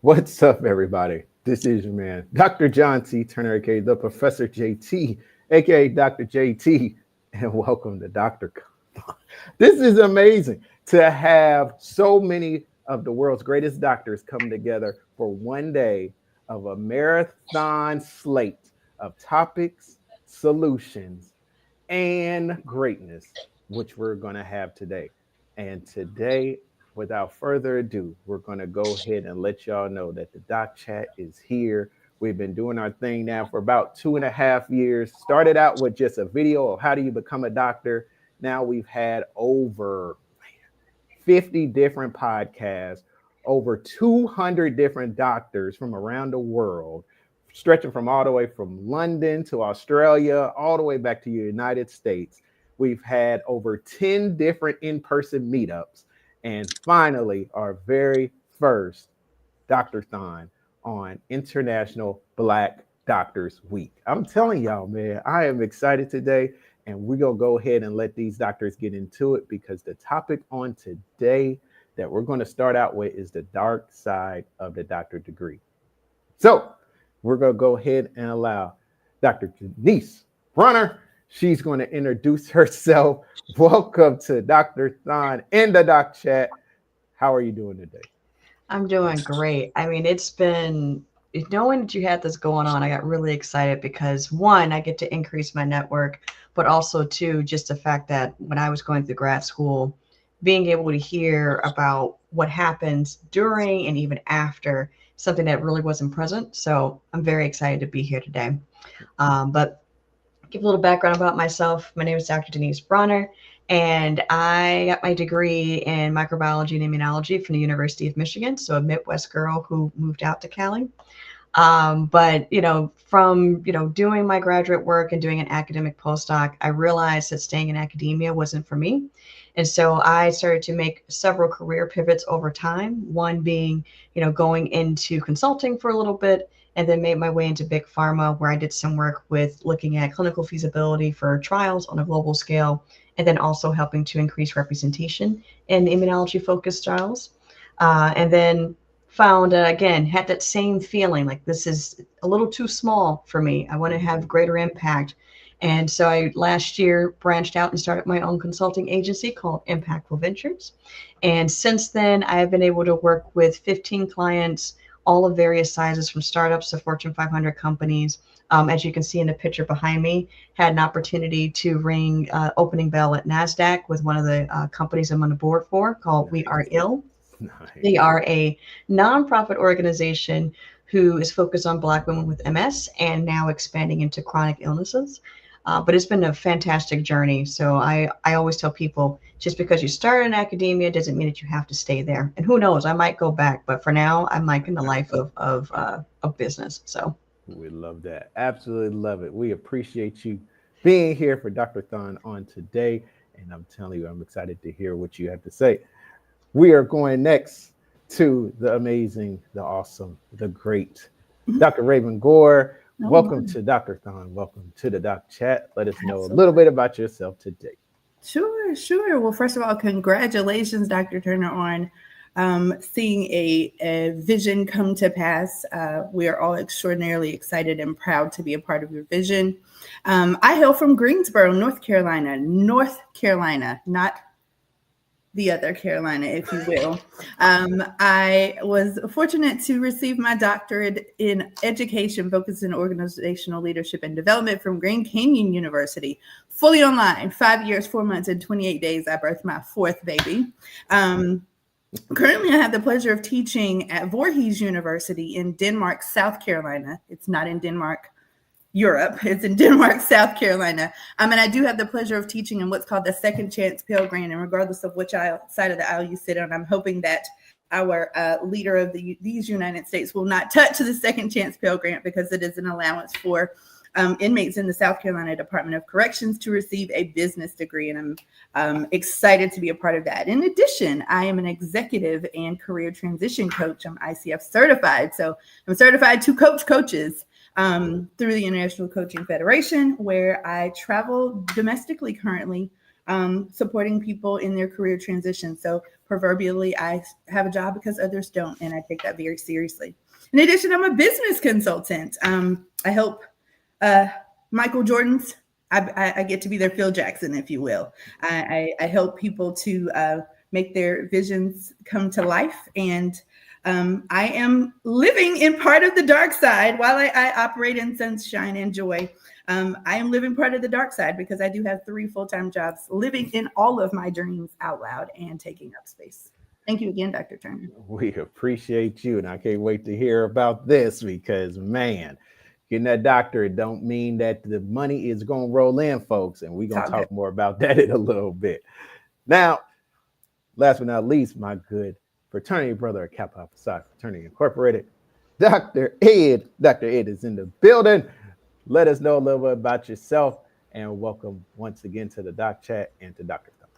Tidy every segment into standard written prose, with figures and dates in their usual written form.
What's up, everybody? This is your man, Dr. John T. Turner, aka the Professor JT, aka Dr. JT, and welcome to Dr. This is amazing to have so many of the world's greatest doctors come together for one day of a marathon slate of topics, solutions, and greatness, which we're going to have today. And today, without further ado, we're going to go ahead and let y'all know that the Doc Chat is here. We've been doing our thing now for about 2.5 years. Started out with just a video of how do you become a doctor. Now we've had over 50 different podcasts, over 200 different doctors from around the world, stretching from all the way from London to Australia, all the way back to the United States. We've had over 10 different in-person meetups. And finally, our very first Doctorthon on International Black Doctors Week. I'm telling y'all, man, I am excited today. And we're going to go ahead and let these doctors get into it, because the topic on today that we're going to start out with is the dark side of the doctor degree. So we're going to go ahead and allow Dr. Denise Brunner. She's going to introduce herself. Welcome to Doctorthon in the Doc Chat. How are you doing today? I'm doing great. I mean, it's been knowing that you had this going on, I got really excited because one, I get to increase my network, but also two, just the fact that when I was going through grad school, being able to hear about what happens during and even after something that really wasn't present. So I'm very excited to be here today. But give a little background about myself. My name is Dr. Denise Brunner, and I got my degree in microbiology and immunology from the University of Michigan. So a Midwest girl who moved out to Cali. But, from, doing my graduate work and doing an academic postdoc, I realized that staying in academia wasn't for me. And so I started to make several career pivots over time. One being, going into consulting for a little bit, and then made my way into big pharma, where I did some work with looking at clinical feasibility for trials on a global scale, and then also helping to increase representation in immunology-focused trials. And then found, again, had that same feeling like this is a little too small for me. I want to have greater impact. And so I last year branched out and started my own consulting agency called Impactful Ventures. And since then, I have been able to work with 15 clients, all of various sizes, from startups to Fortune 500 companies. As you can see in the picture behind me, had an opportunity to ring opening bell at NASDAQ with one of the companies I'm on the board for, called We Are Ill. Nice. They are a nonprofit organization who is focused on Black women with MS and now expanding into chronic illnesses. But it's been a fantastic journey. So I always tell people, just because you start in academia doesn't mean that you have to stay there. And who knows, I might go back. But for now, I'm like in the life of business. So we love that. Absolutely love it. We appreciate you being here for Doctorthon on today. And I'm telling you, I'm excited to hear what you have to say. We are going next to the amazing, the awesome, the great Dr. Raven Gore. Welcome to Doctorthon. Welcome to the Doc Chat. Let us know a little bit about yourself today. Sure. Well, first of all, congratulations, Dr. Turner, on seeing a vision come to pass. We are all extraordinarily excited and proud to be a part of your vision. I hail from Greensboro, North Carolina, not the other Carolina, if you will. I was fortunate to receive my doctorate in education focused in organizational leadership and development from Grand Canyon University, fully online, 5 years, 4 months, and 28 days. I birthed my fourth baby. Currently, I have the pleasure of teaching at Voorhees University in Denmark, South Carolina. It's not in Denmark, Europe. It's in Denmark, South Carolina. And I do have the pleasure of teaching in what's called the Second Chance Pell Grant. And regardless of which side of the aisle you sit on, I'm hoping that our leader of these United States will not touch the Second Chance Pell Grant because it is an allowance for inmates in the South Carolina Department of Corrections to receive a business degree. And I'm excited to be a part of that. In addition, I am an executive and career transition coach. I'm ICF certified. So I'm certified to coach coaches through the International Coaching Federation, where I travel domestically currently, supporting people in their career transition. So proverbially, I have a job because others don't, and I take that very seriously. In addition, I'm a business consultant. I help Michael Jordan's. I get to be their Phil Jackson, if you will. I help people to make their visions come to life, and I am living in part of the dark side while I operate in sunshine and joy. I am living part of the dark side because I do have 3 full-time jobs, living in all of my dreams out loud and taking up space. Thank you again, Dr. Turner. We appreciate you, and I can't wait to hear about this because, man, getting that doctorate don't mean that the money is going to roll in, folks, and we're going to talk more about that in a little bit. Now, last but not least, my good fraternity brother at Kappa Alpha Psi Fraternity Incorporated, Dr. Ed. Dr. Ed is in the building. Let us know a little bit about yourself, and welcome once again to the Doc Chat and to Doctor's Talk.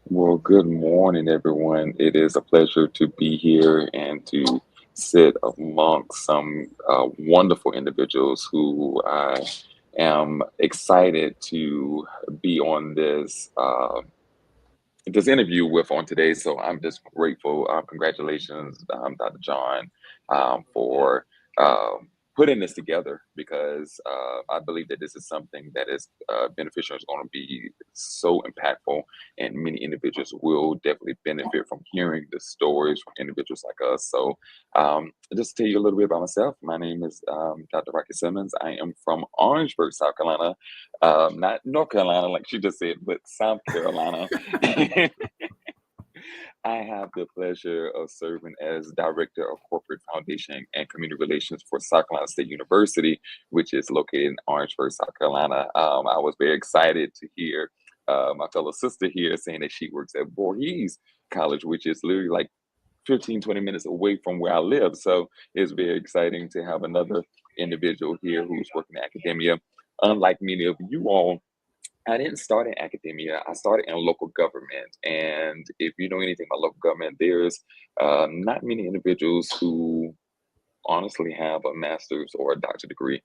Well, good morning, everyone. It is a pleasure to be here and to sit amongst some wonderful individuals who I am excited to be on this interview with on today. So I'm just grateful. Congratulations, Dr. John, for putting this together, because I believe that this is something that is beneficial. It's going to be so impactful, and many individuals will definitely benefit from hearing the stories from individuals like us. So just to tell you a little bit about myself, my name is Dr. Rocky Simmons. I am from Orangeburg, South Carolina, not North Carolina like she just said, but South Carolina. I have the pleasure of serving as Director of Corporate Foundation and Community Relations for South Carolina State University, which is located in Orangeburg, South Carolina. I was very excited to hear my fellow sister here saying that she works at Voorhees College, which is literally like 15, 20 minutes away from where I live. So it's very exciting to have another individual here who's working in academia. Unlike many of you all, I didn't start in academia. I started in local government. And if you know anything about local government, there's not many individuals who honestly have a master's or a doctorate degree.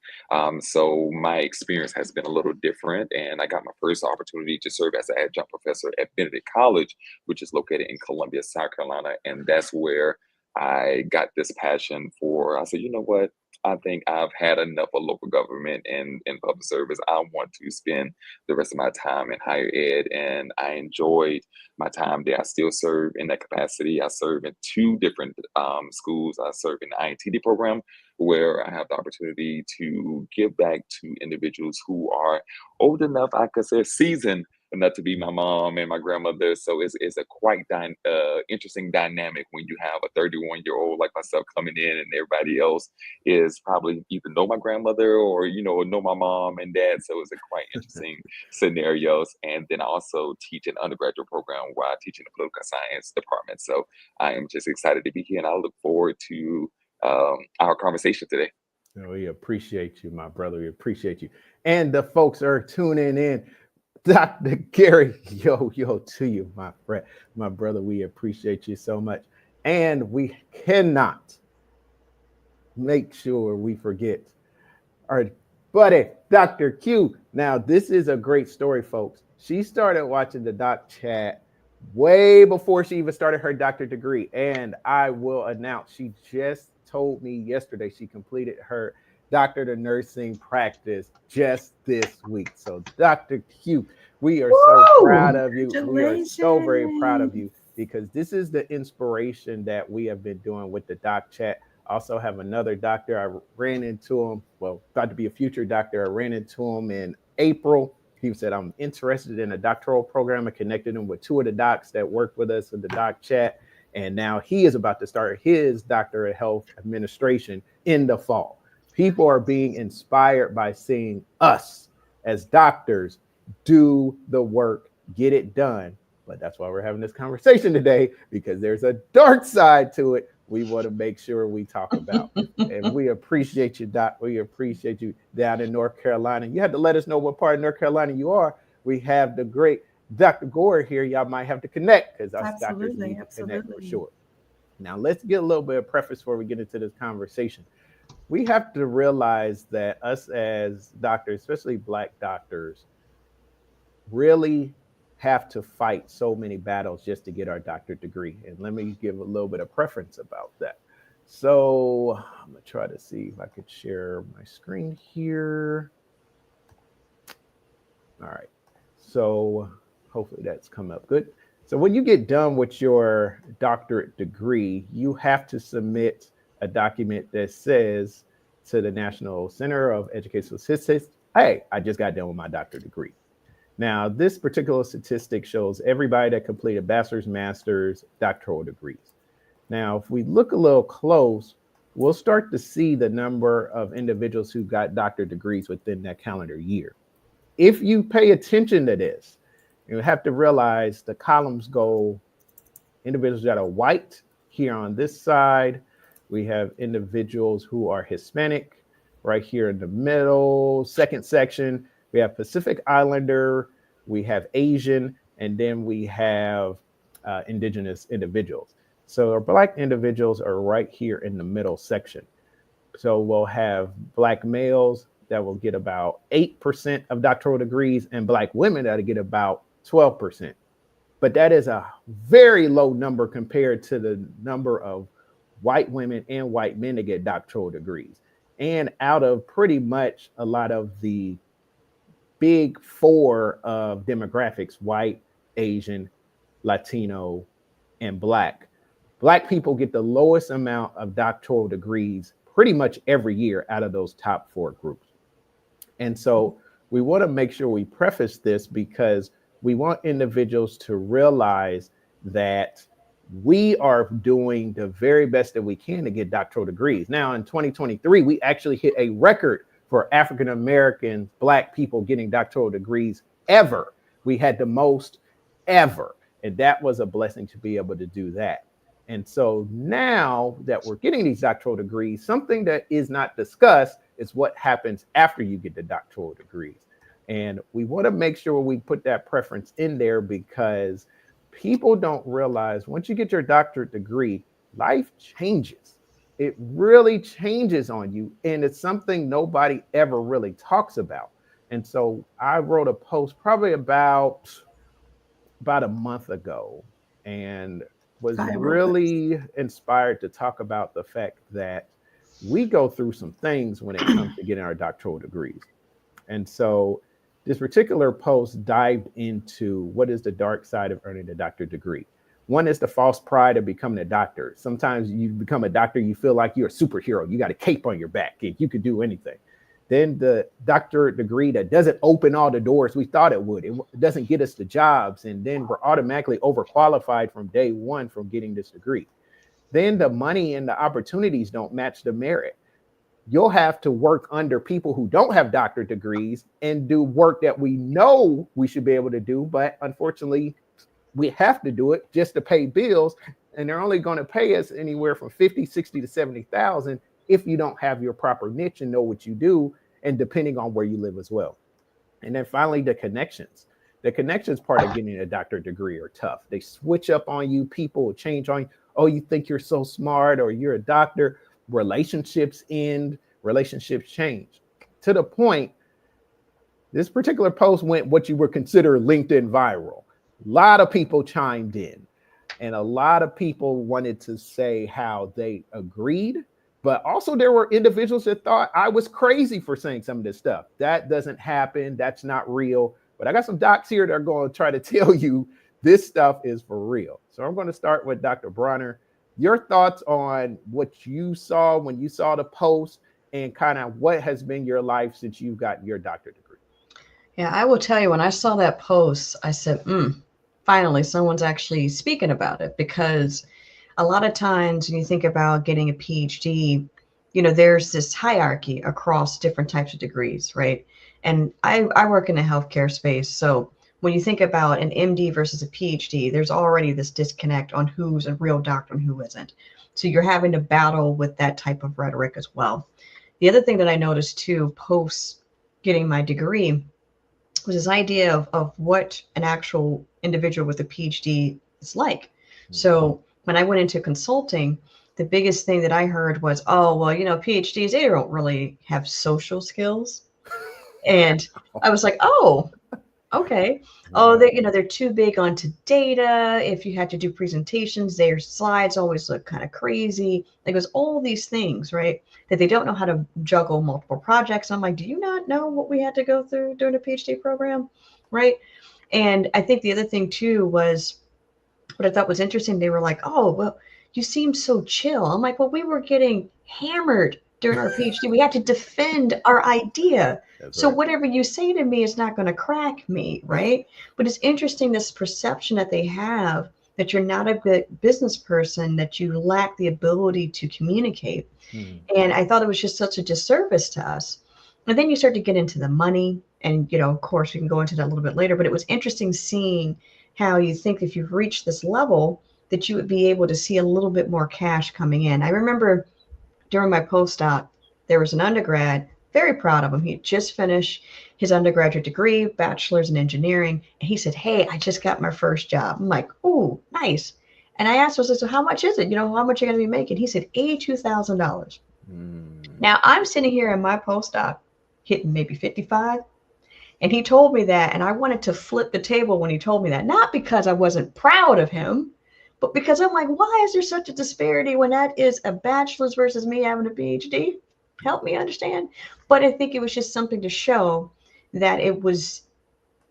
So my experience has been a little different. And I got my first opportunity to serve as an adjunct professor at Benedict College, which is located in Columbia, South Carolina. And that's where I got this passion for, I said, you know what? I think I've had enough of local government and public service. I want to spend the rest of my time in higher ed, and I enjoyed my time there. I still serve in that capacity. I serve in 2 different schools. I serve in the INTD program, where I have the opportunity to give back to individuals who are old enough, I could say seasoned enough to be my mom and my grandmother. So it's a quite interesting dynamic when you have a 31-year-old like myself coming in, and everybody else is probably either know my grandmother or, you know my mom and dad. So it's a quite interesting scenarios. And then I also teach an undergraduate program where I teach in the political science department. So I am just excited to be here, and I look forward to our conversation today. We appreciate you, my brother. We appreciate you. And the folks are tuning in. Dr. Gary, yo to you, my friend, my brother. We appreciate you so much. And we cannot make sure we forget our buddy, Dr. Q. Now, this is a great story, folks. She started watching the Doc Chat way before she even started her doctorate degree. And I will announce, she just told me yesterday she completed her doctorate of nursing practice just this week. So Dr. Q, we are so proud of you. We are so very proud of you, because this is the inspiration that we have been doing with the Doc Chat. I also have another doctor. I ran into him, well, about to be a future doctor. I ran into him in April. He said, I'm interested in a doctoral program. I connected him with 2 of the docs that worked with us in the Doc Chat. And now he is about to start his Doctorate of Health Administration in the fall. People are being inspired by seeing us as doctors do the work, get it done, But that's why we're having this conversation today, because there's a dark side to it we want to make sure we talk about. And we appreciate you, Doc. We appreciate you down in North Carolina. You had to let us know what part of North Carolina you are. We have the great Dr. Gore here. Y'all might have to connect, because us doctors need to connect for sure. Now, let's get a little bit of preface before we get into this conversation. We have to realize that us as doctors, especially Black doctors, really have to fight so many battles just to get our doctorate degree. And let me give a little bit of preference about that. So I'm gonna try to see if I could share my screen here. All right, so hopefully that's come up good. So when you get done with your doctorate degree, you have to submit a document that says to the National Center of Educational Statistics, hey, I just got done with my doctorate degree. Now, this particular statistic shows everybody that completed bachelor's, master's, doctoral degrees. Now, if we look a little close, we'll start to see the number of individuals who got doctorate degrees within that calendar year. If you pay attention to this, you have to realize the columns go individuals that are white here on this side. We have individuals who are Hispanic right here in the middle. Second section, we have Pacific Islander, we have Asian, and then we have indigenous individuals. So our Black individuals are right here in the middle section. So we'll have Black males that will get about 8% of doctoral degrees, and Black women that'll get about 12%. But that is a very low number compared to the number of white women and white men that get doctoral degrees. And out of pretty much a lot of the big four of demographics, white, Asian, Latino, and Black, Black people get the lowest amount of doctoral degrees pretty much every year out of those top four groups. And so we want to make sure we preface this, because we want individuals to realize that we are doing the very best that we can to get doctoral degrees. Now, in 2023, we actually hit a record for African-American Black people getting doctoral degrees ever. We had the most ever. And that was a blessing to be able to do that. And so now that we're getting these doctoral degrees, something that is not discussed is what happens after you get the doctoral degrees. And we want to make sure we put that preference in there, because people don't realize once you get your doctorate degree, life changes. It really changes on you. And it's something nobody ever really talks about. And so I wrote a post probably about a month ago, and was really inspired to talk about the fact that we go through some things when it comes to getting our doctoral degrees. And so this particular post dived into what is the dark side of earning a doctorate degree. One is the false pride of becoming a doctor. Sometimes you become a doctor, you feel like you're a superhero. You got a cape on your back and you could do anything. Then the doctorate degree that doesn't open all the doors we thought it would. It doesn't get us the jobs. And then we're automatically overqualified from day one from getting this degree. Then the money and the opportunities don't match the merit. You'll have to work under people who don't have doctorate degrees and do work that we know we should be able to do. But unfortunately, we have to do it just to pay bills. And they're only going to pay us anywhere from 50, 60 to 70,000 if you don't have your proper niche and know what you do, and depending on where you live as well. And then finally, the connections. The connections part of getting a doctorate degree are tough. They switch up on you. People will change on you. Oh, you think you're so smart, or you're a doctor. Relationships end, relationships change. To the point, this particular post went what you would consider LinkedIn viral. A lot of people chimed in, and a lot of people wanted to say how they agreed, but also there were individuals that thought I was crazy for saying some of this stuff. That doesn't happen. That's not real. But I got some docs here that are going to try to tell you this stuff is for real. So I'm going to start with Dr. Bronner. Your thoughts on what you saw when you saw the post, and kind of what has been your life since you've gotten your doctorate degree. Yeah, I will tell you, when I saw that post, I said, finally, someone's actually speaking about it, because a lot of times when you think about getting a PhD, you know, there's this hierarchy across different types of degrees, right? And I work in the healthcare space. So when you think about an MD versus a PhD, there's already this disconnect on who's a real doctor and who isn't. So you're having to battle with that type of rhetoric as well. The other thing that I noticed too, post getting my degree, was this idea of what an actual individual with a PhD is like. So when I went into consulting, the biggest thing that I heard was, oh, well, PhDs, they don't really have social skills. And I was like, oh, okay. Oh, they're too big onto data. If you had to do presentations, their slides always look kind of crazy. Like, it was all these things, right? That they don't know how to juggle multiple projects. I'm like, do you not know what we had to go through during a PhD program? Right. And I think the other thing too was what I thought was interesting. They were like, oh, well, you seem so chill. I'm like, well, we were getting hammered during our PhD. We had to defend our idea. So whatever you say to me is not going to crack me, right? But it's interesting, this perception that they have that you're not a good business person, that you lack the ability to communicate. And I thought it was just such a disservice to us. And then you start to get into the money, and of course we can go into that a little bit later, but it was interesting seeing how you think if you've reached this level that you would be able to see a little bit more cash coming in. I remember during my postdoc, there was an undergrad, very proud of him. He had just finished his undergraduate degree, bachelor's in engineering. And he said, hey, I just got my first job. I'm like, ooh, nice. And I asked him, I said, so how much is it? How much are you going to be making? He said, $82,000. Now I'm sitting here in my postdoc hitting maybe 55. And he told me that, and I wanted to flip the table when he told me that, not because I wasn't proud of him, but because I'm like, why is there such a disparity when that is a bachelor's versus me having a PhD? Help me understand. But I think it was just something to show that it was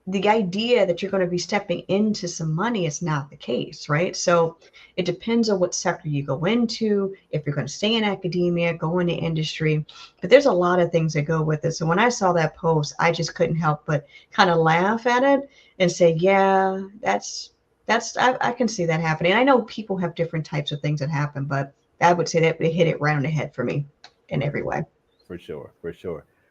the idea that you're going to be stepping into some money is not the case, right? So it depends on what sector you go into, if you're going to stay in academia, go into industry. But there's a lot of things that go with it. So when I saw that post, I just couldn't help but kind of laugh at it and say, yeah, I can see that happening. I know people have different types of things that happen, but I would say that they hit it right on the head for me in every way. For sure.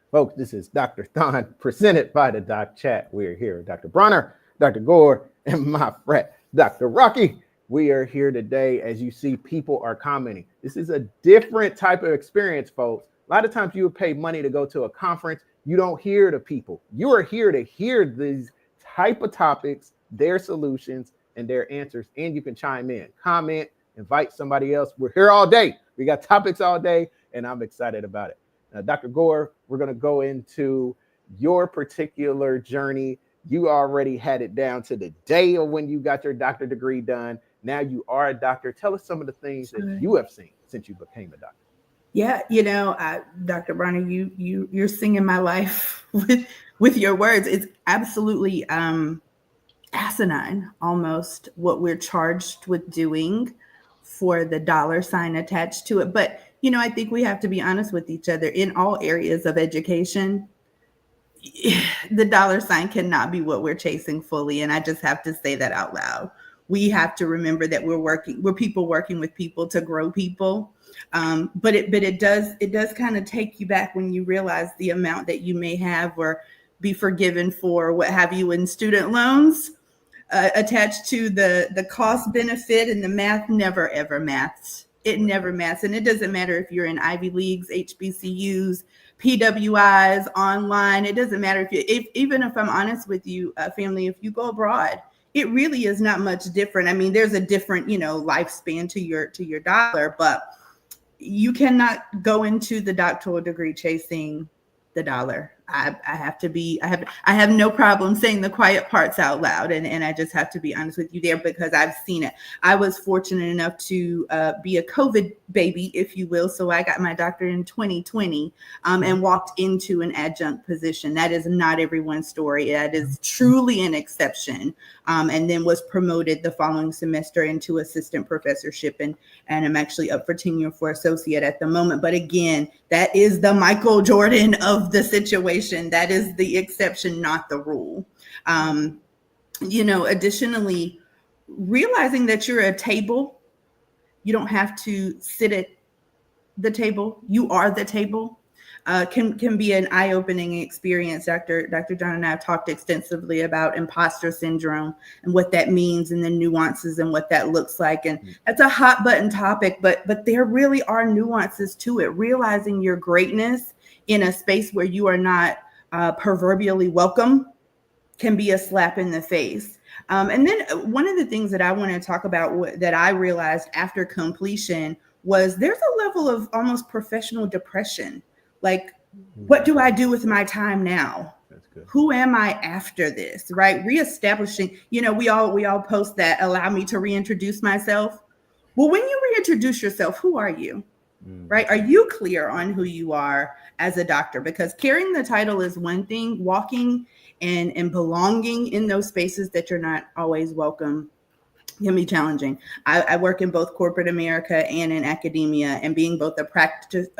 Folks, this is DOCTORTHON presented by the Doc Chat. We are here, Dr. Bronner, Dr. Gore, and my friend, Dr. Rocky. We are here today. As you see, people are commenting. This is a different type of experience, folks. A lot of times you would pay money to go to a conference. You don't hear the people. You are here to hear these type of topics, their solutions, and their answers. And you can chime in, comment, invite somebody else. We're here all day. We got topics all day, and I'm excited about it. Now, Dr. Gore, we're going to go into your particular journey. You already had it down to the day of when you got your doctorate degree done. Now you are a doctor. Tell us some of the things that you have seen since you became a doctor. Yeah, Dr. Bronner, you're singing my life with your words. It's absolutely asinine, almost, what we're charged with doing for the dollar sign attached to it. But I think we have to be honest with each other. In all areas of education, the dollar sign cannot be what we're chasing fully. And I just have to say that out loud. We have to remember that we're people working with people to grow people. But it does kind of take you back when you realize the amount that you may have or be forgiven for, what have you, in student loans attached to the cost benefit, and the math never ever maths. It never maths. And it doesn't matter if you're in Ivy Leagues, HBCUs, PWIs, online. It doesn't matter even if I'm honest with you, family, if you go abroad, it really is not much different. I mean, there's a different, lifespan to your dollar, but you cannot go into the doctoral degree chasing the dollar. I have no problem saying the quiet parts out loud. And I just have to be honest with you there, because I've seen it. I was fortunate enough to be a COVID baby, if you will. So I got my doctorate in 2020 and walked into an adjunct position. That is not everyone's story. That is truly an exception. And then was promoted the following semester into assistant professorship. And I'm actually up for tenure for associate at the moment. But again, that is the Michael Jordan of the situation. That is the exception, not the rule. Additionally, realizing that you're a table, you don't have to sit at the table. You are the table. can be an eye-opening experience. Dr. John and I have talked extensively about imposter syndrome and what that means and the nuances and what that looks like. And that's a hot button topic, but there really are nuances to it. Realizing your greatness in a space where you are not proverbially welcome can be a slap in the face. And then one of the things that I want to talk about that I realized after completion was there's a level of almost professional depression. Like, what do I do with my time now? That's good. Who am I after this? Right? Reestablishing, we all post that, allow me to reintroduce myself. Well, when you reintroduce yourself, who are you? Right? Are you clear on who you are as a doctor? Because carrying the title is one thing, walking and belonging in those spaces that you're not always welcome can be challenging. I work in both corporate America and in academia, and being both a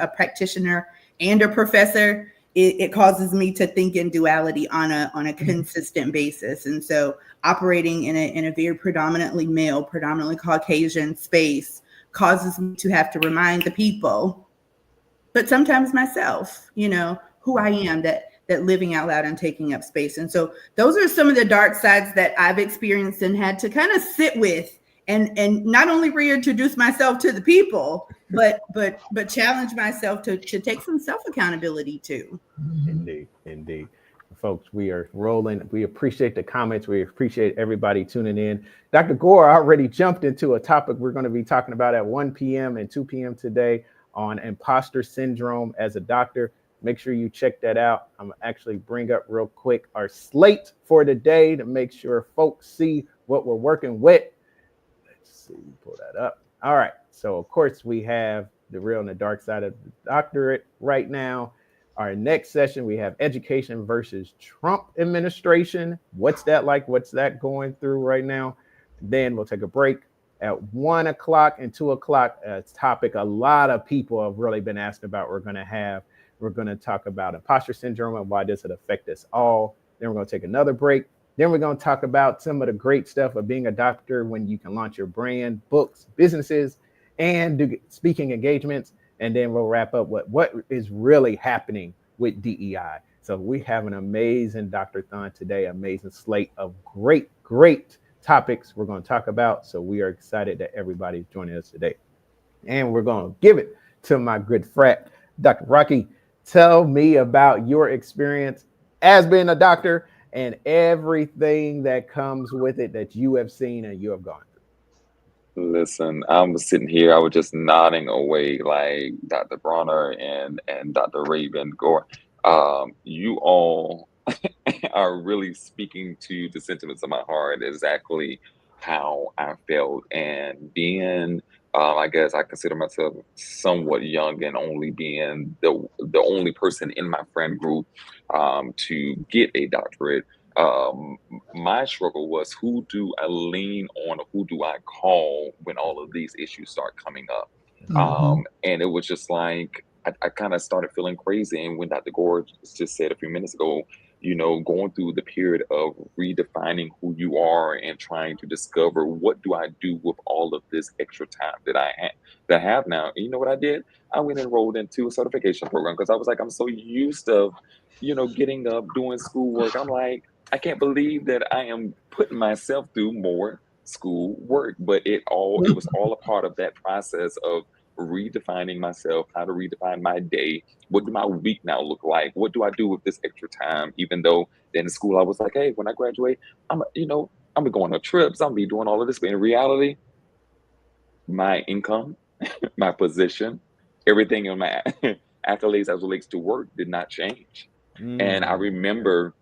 practitioner and a professor, it causes me to think in duality on a consistent basis. And so operating in a very predominantly male, predominantly Caucasian space causes me to have to remind the people, but sometimes myself, who I am, that living out loud and taking up space. And so those are some of the dark sides that I've experienced and had to kind of sit with and not only reintroduce myself to the people, but challenge myself to take some self-accountability too. Indeed. Folks, we are rolling. We appreciate the comments. We appreciate everybody tuning in. Dr. Gore already jumped into a topic we're going to be talking about at 1 p.m. and 2 p.m. today on imposter syndrome as a doctor. Make sure you check that out. I'm actually bring up real quick our slate for today to make sure folks see what we're working with. Let's see, pull that up. All right. So, of course, we have the real and the dark side of the doctorate right now. Our next session, we have education versus Trump administration. What's that like? What's that going through right now? Then we'll take a break at 1 o'clock and 2 o'clock. Topic a lot of people have really been asked about. We're going to talk about imposter syndrome and why does it affect us all. Then we're going to take another break. Then we're going to talk about some of the great stuff of being a doctor when you can launch your brand, books, businesses, and do speaking engagements. And then we'll wrap up what is really happening with DEI. So we have an amazing Doctorthon today, amazing slate of great topics we're going to talk about. So we are excited that everybody's joining us today. And we're going to give it to my good friend, Dr. Rocky. Tell me about your experience as being a doctor and everything that comes with it that you have seen and you have gone through. Listen, I'm sitting here, I was just nodding away like Dr. Bronner and Dr. Raven Gore. You all are really speaking to the sentiments of my heart, exactly how I felt. And being I guess I consider myself somewhat young and only being the only person in my friend group to get a doctorate. My struggle was, who do I lean on, or who do I call when all of these issues start coming up? And it was just like, I kind of started feeling crazy. And when Dr. Gore just said a few minutes ago, going through the period of redefining who you are and trying to discover, what do I do with all of this extra time that I have now? And you know what I did? I went and enrolled into a certification program because I was like, I'm so used to, getting up, doing schoolwork. I'm like, I can't believe that I am putting myself through more school work, but it was all a part of that process of redefining myself, how to redefine my day. What do my week now look like? What do I do with this extra time? Even though then in school I was like, hey, when I graduate, I'm gonna go on trips, I'm gonna be doing all of this. But in reality, my income, my position, everything in my accolades as relates to work did not change. And I remember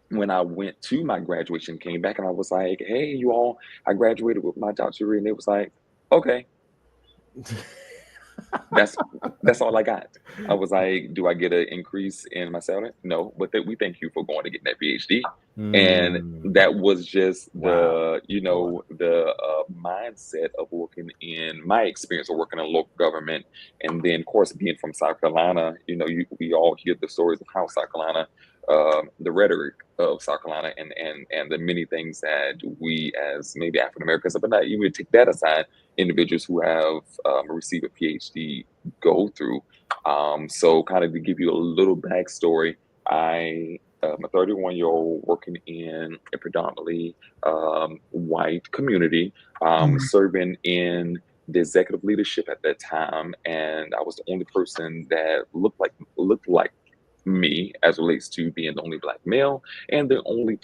when I went to my graduation, came back and I was like, hey, you all, I graduated with my doctorate. And it was like, okay. That's all I got. I was like, do I get an increase in my salary? No, but we thank you for going to get that PhD. And that was just the mindset of working in my experience of working in local government. And then, of course, being from South Carolina, we all hear the stories of how South Carolina the rhetoric of South Carolina and the many things that we as maybe African Americans, but not even take that aside, individuals who have received a PhD go through. So kind of to give you a little backstory, I am a 31-year-old working in a predominantly white community, serving in the executive leadership at that time, and I was the only person that looked like me as relates to being the only black male and the only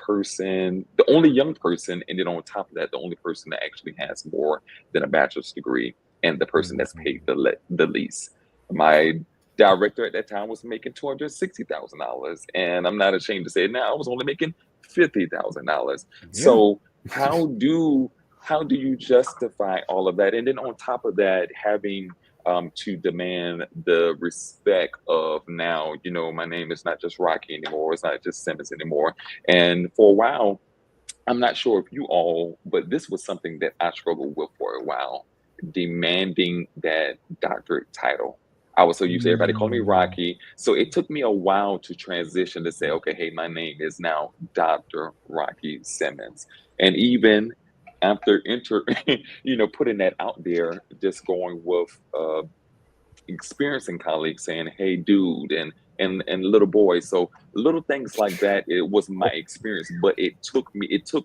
young person, and then on top of that, the only person that actually has more than a bachelor's degree, and the person that's paid the least. My director at that time was making $260,000, and I'm not ashamed to say it now, I was only making $50,000. So how do you justify all of that? And then on top of that, having to demand the respect of now, my name is not just Rocky anymore, it's not just Simmons anymore. And for a while, I'm not sure if you all, but this was something that I struggled with for a while, demanding that doctorate title. I was so used to everybody calling me Rocky. So it took me a while to transition to say, okay, hey, my name is now Dr. Rocky Simmons. And even after putting that out there, just going with experiencing colleagues saying, hey, dude, and little boy. So little things like that, it was my experience, but it took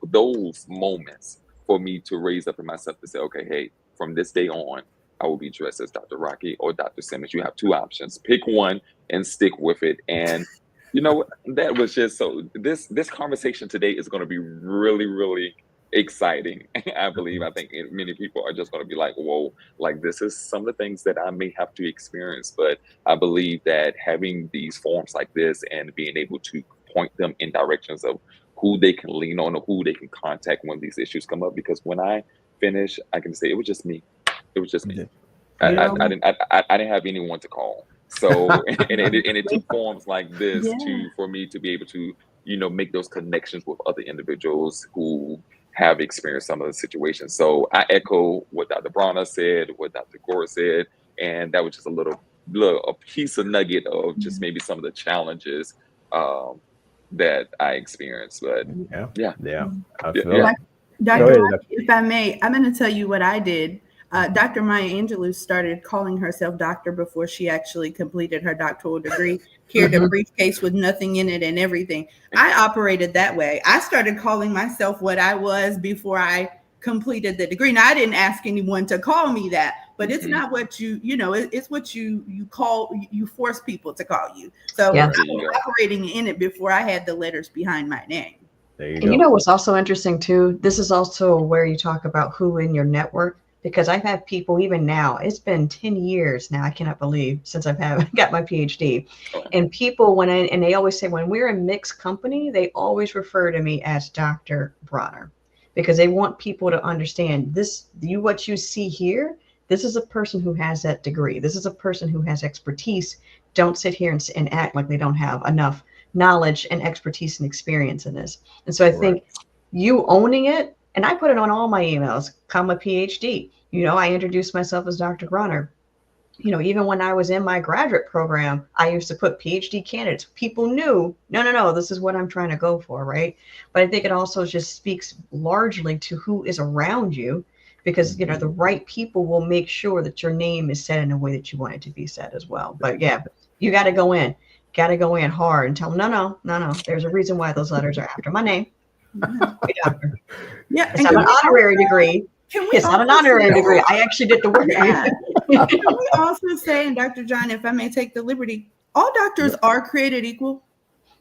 those moments for me to raise up in myself to say, okay, hey, from this day on, I will be dressed as Dr. Rocky or Dr. Simmons. You have two options. Pick one and stick with it. And that was just so this conversation today is going to be really, really exciting. I think many people are just going to be like, whoa, like this is some of the things that I may have to experience. But I believe that having these forums like this and being able to point them in directions of who they can lean on or who they can contact when these issues come up, because when I finish, I can say it was just me. It was just me. I didn't have anyone to call. So and it took forums like this for me to be able to make those connections with other individuals who have experienced some of the situations. So I echo what Dr. Bronner said, what Dr. Gore said, and that was just a piece of nugget of just maybe some of the challenges that I experienced. But yeah. Dr. Rocky, if I may, I'm going to tell you what I did. Dr. Maya Angelou started calling herself doctor before she actually completed her doctoral degree, carried a briefcase with nothing in it and everything. I operated that way. I started calling myself what I was before I completed the degree. Now, I didn't ask anyone to call me that, but it's not what it's what you force people to call you. So I was operating in it before I had the letters behind my name. There you and go. You know what's also interesting too? This is also where you talk about who in your network. Because I've had people, even now, it's been 10 years now, I cannot believe, since I've got my PhD. And people, and they always say, when we're a mixed company, they always refer to me as Dr. Bronner, because they want people to understand what you see here, this is a person who has that degree. This is a person who has expertise. Don't sit here and act like they don't have enough knowledge and expertise and experience in this. And so I think you owning it, and I put it on all my emails, come a PhD. I introduced myself as Dr. Bronner. Even when I was in my graduate program, I used to put PhD candidates. People knew, no, this is what I'm trying to go for, right? But I think it also just speaks largely to who is around you, because, the right people will make sure that your name is said in a way that you want it to be said as well. But yeah, you got to go in hard and tell them, no, there's a reason why those letters are after my name. Doctor. Yeah, it's not an honorary degree. It's not an honorary degree. I actually did the work. Can we also say, and Dr. John, if I may take the liberty, all doctors are created equal.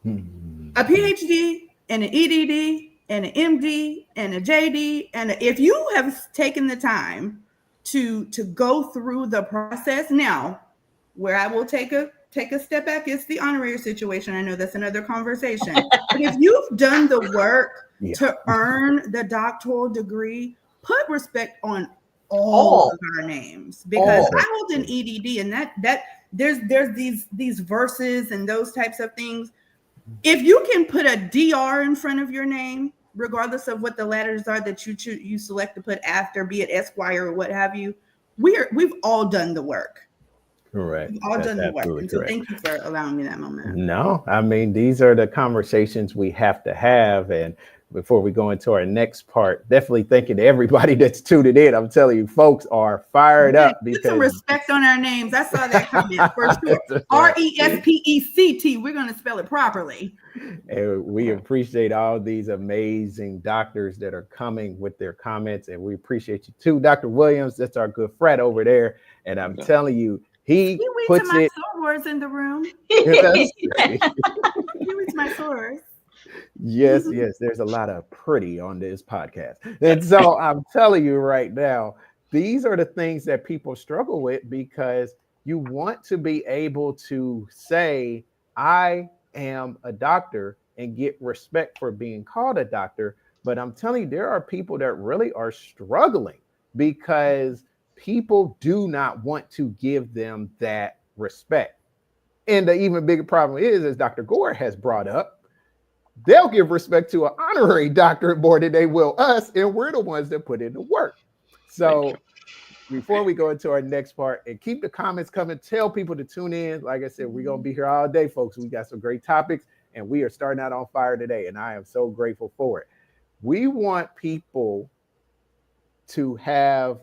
A PhD and an EDD and an MD and a JD, and if you have taken the time to go through the process, now where I will take a step back, it's the honorary situation. I know that's another conversation. But if you've done the work to earn the doctoral degree, put respect on all of our names, because I hold an EDD, and that there's these verses and those types of things. If you can put a DR in front of your name, regardless of what the letters are that you select to put after, be it Esquire or what have you, we've all done the work. Correct. We've all That's done the work. absolutely And so correct. thank you for allowing me that moment. No, I mean, these are the conversations we have to have. And before we go into our next part, definitely thanking everybody that's tuning in. I'm telling you, folks are fired up Put some because respect on our names. I saw that comment for sure. That's right. RESPECT. We're going to spell it properly. And we appreciate all these amazing doctors that are coming with their comments. And we appreciate you too, Dr. Williams. That's our good friend over there. And I'm telling you, he puts my it. sorors in the room. That's He reads my sorors. Yes, yes. There's a lot of pretty on this podcast. And so I'm telling you right now, these are the things that people struggle with because you want to be able to say, I am a doctor and get respect for being called a doctor. But I'm telling you, there are people that really are struggling because people do not want to give them that respect. And the even bigger problem is, as Dr. Gore has brought up, they'll give respect to an honorary doctorate more than they will us, and we're the ones that put in the work. So before we go into our next part, and keep the comments coming, tell people to tune in. Like I said, we're going to be here all day, folks. We got some great topics, and we are starting out on fire today, and I am so grateful for it. We want people to have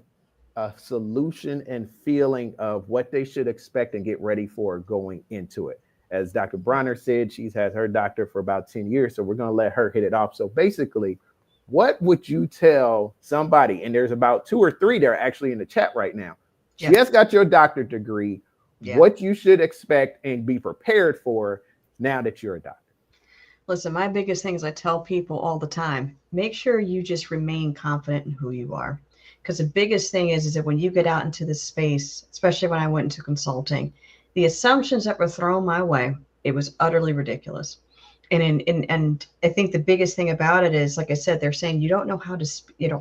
a solution and feeling of what they should expect and get ready for going into it. As Dr. Bronner said, she's had her doctor for about 10 years, so we're going to let her hit it off. So basically, what would you tell somebody, and there's about 2 or 3 that are actually in the chat right now. Yeah. She has got your doctorate degree, Yeah. what you should expect and be prepared for now that you're a doctor. Listen, my biggest thing is I tell people all the time, make sure you just remain confident in who you are. Because the biggest thing is that when you get out into this space, especially when I went into consulting, the assumptions that were thrown my way, it was utterly ridiculous. And I think the biggest thing about it is, like I said, they're saying you don't know how to,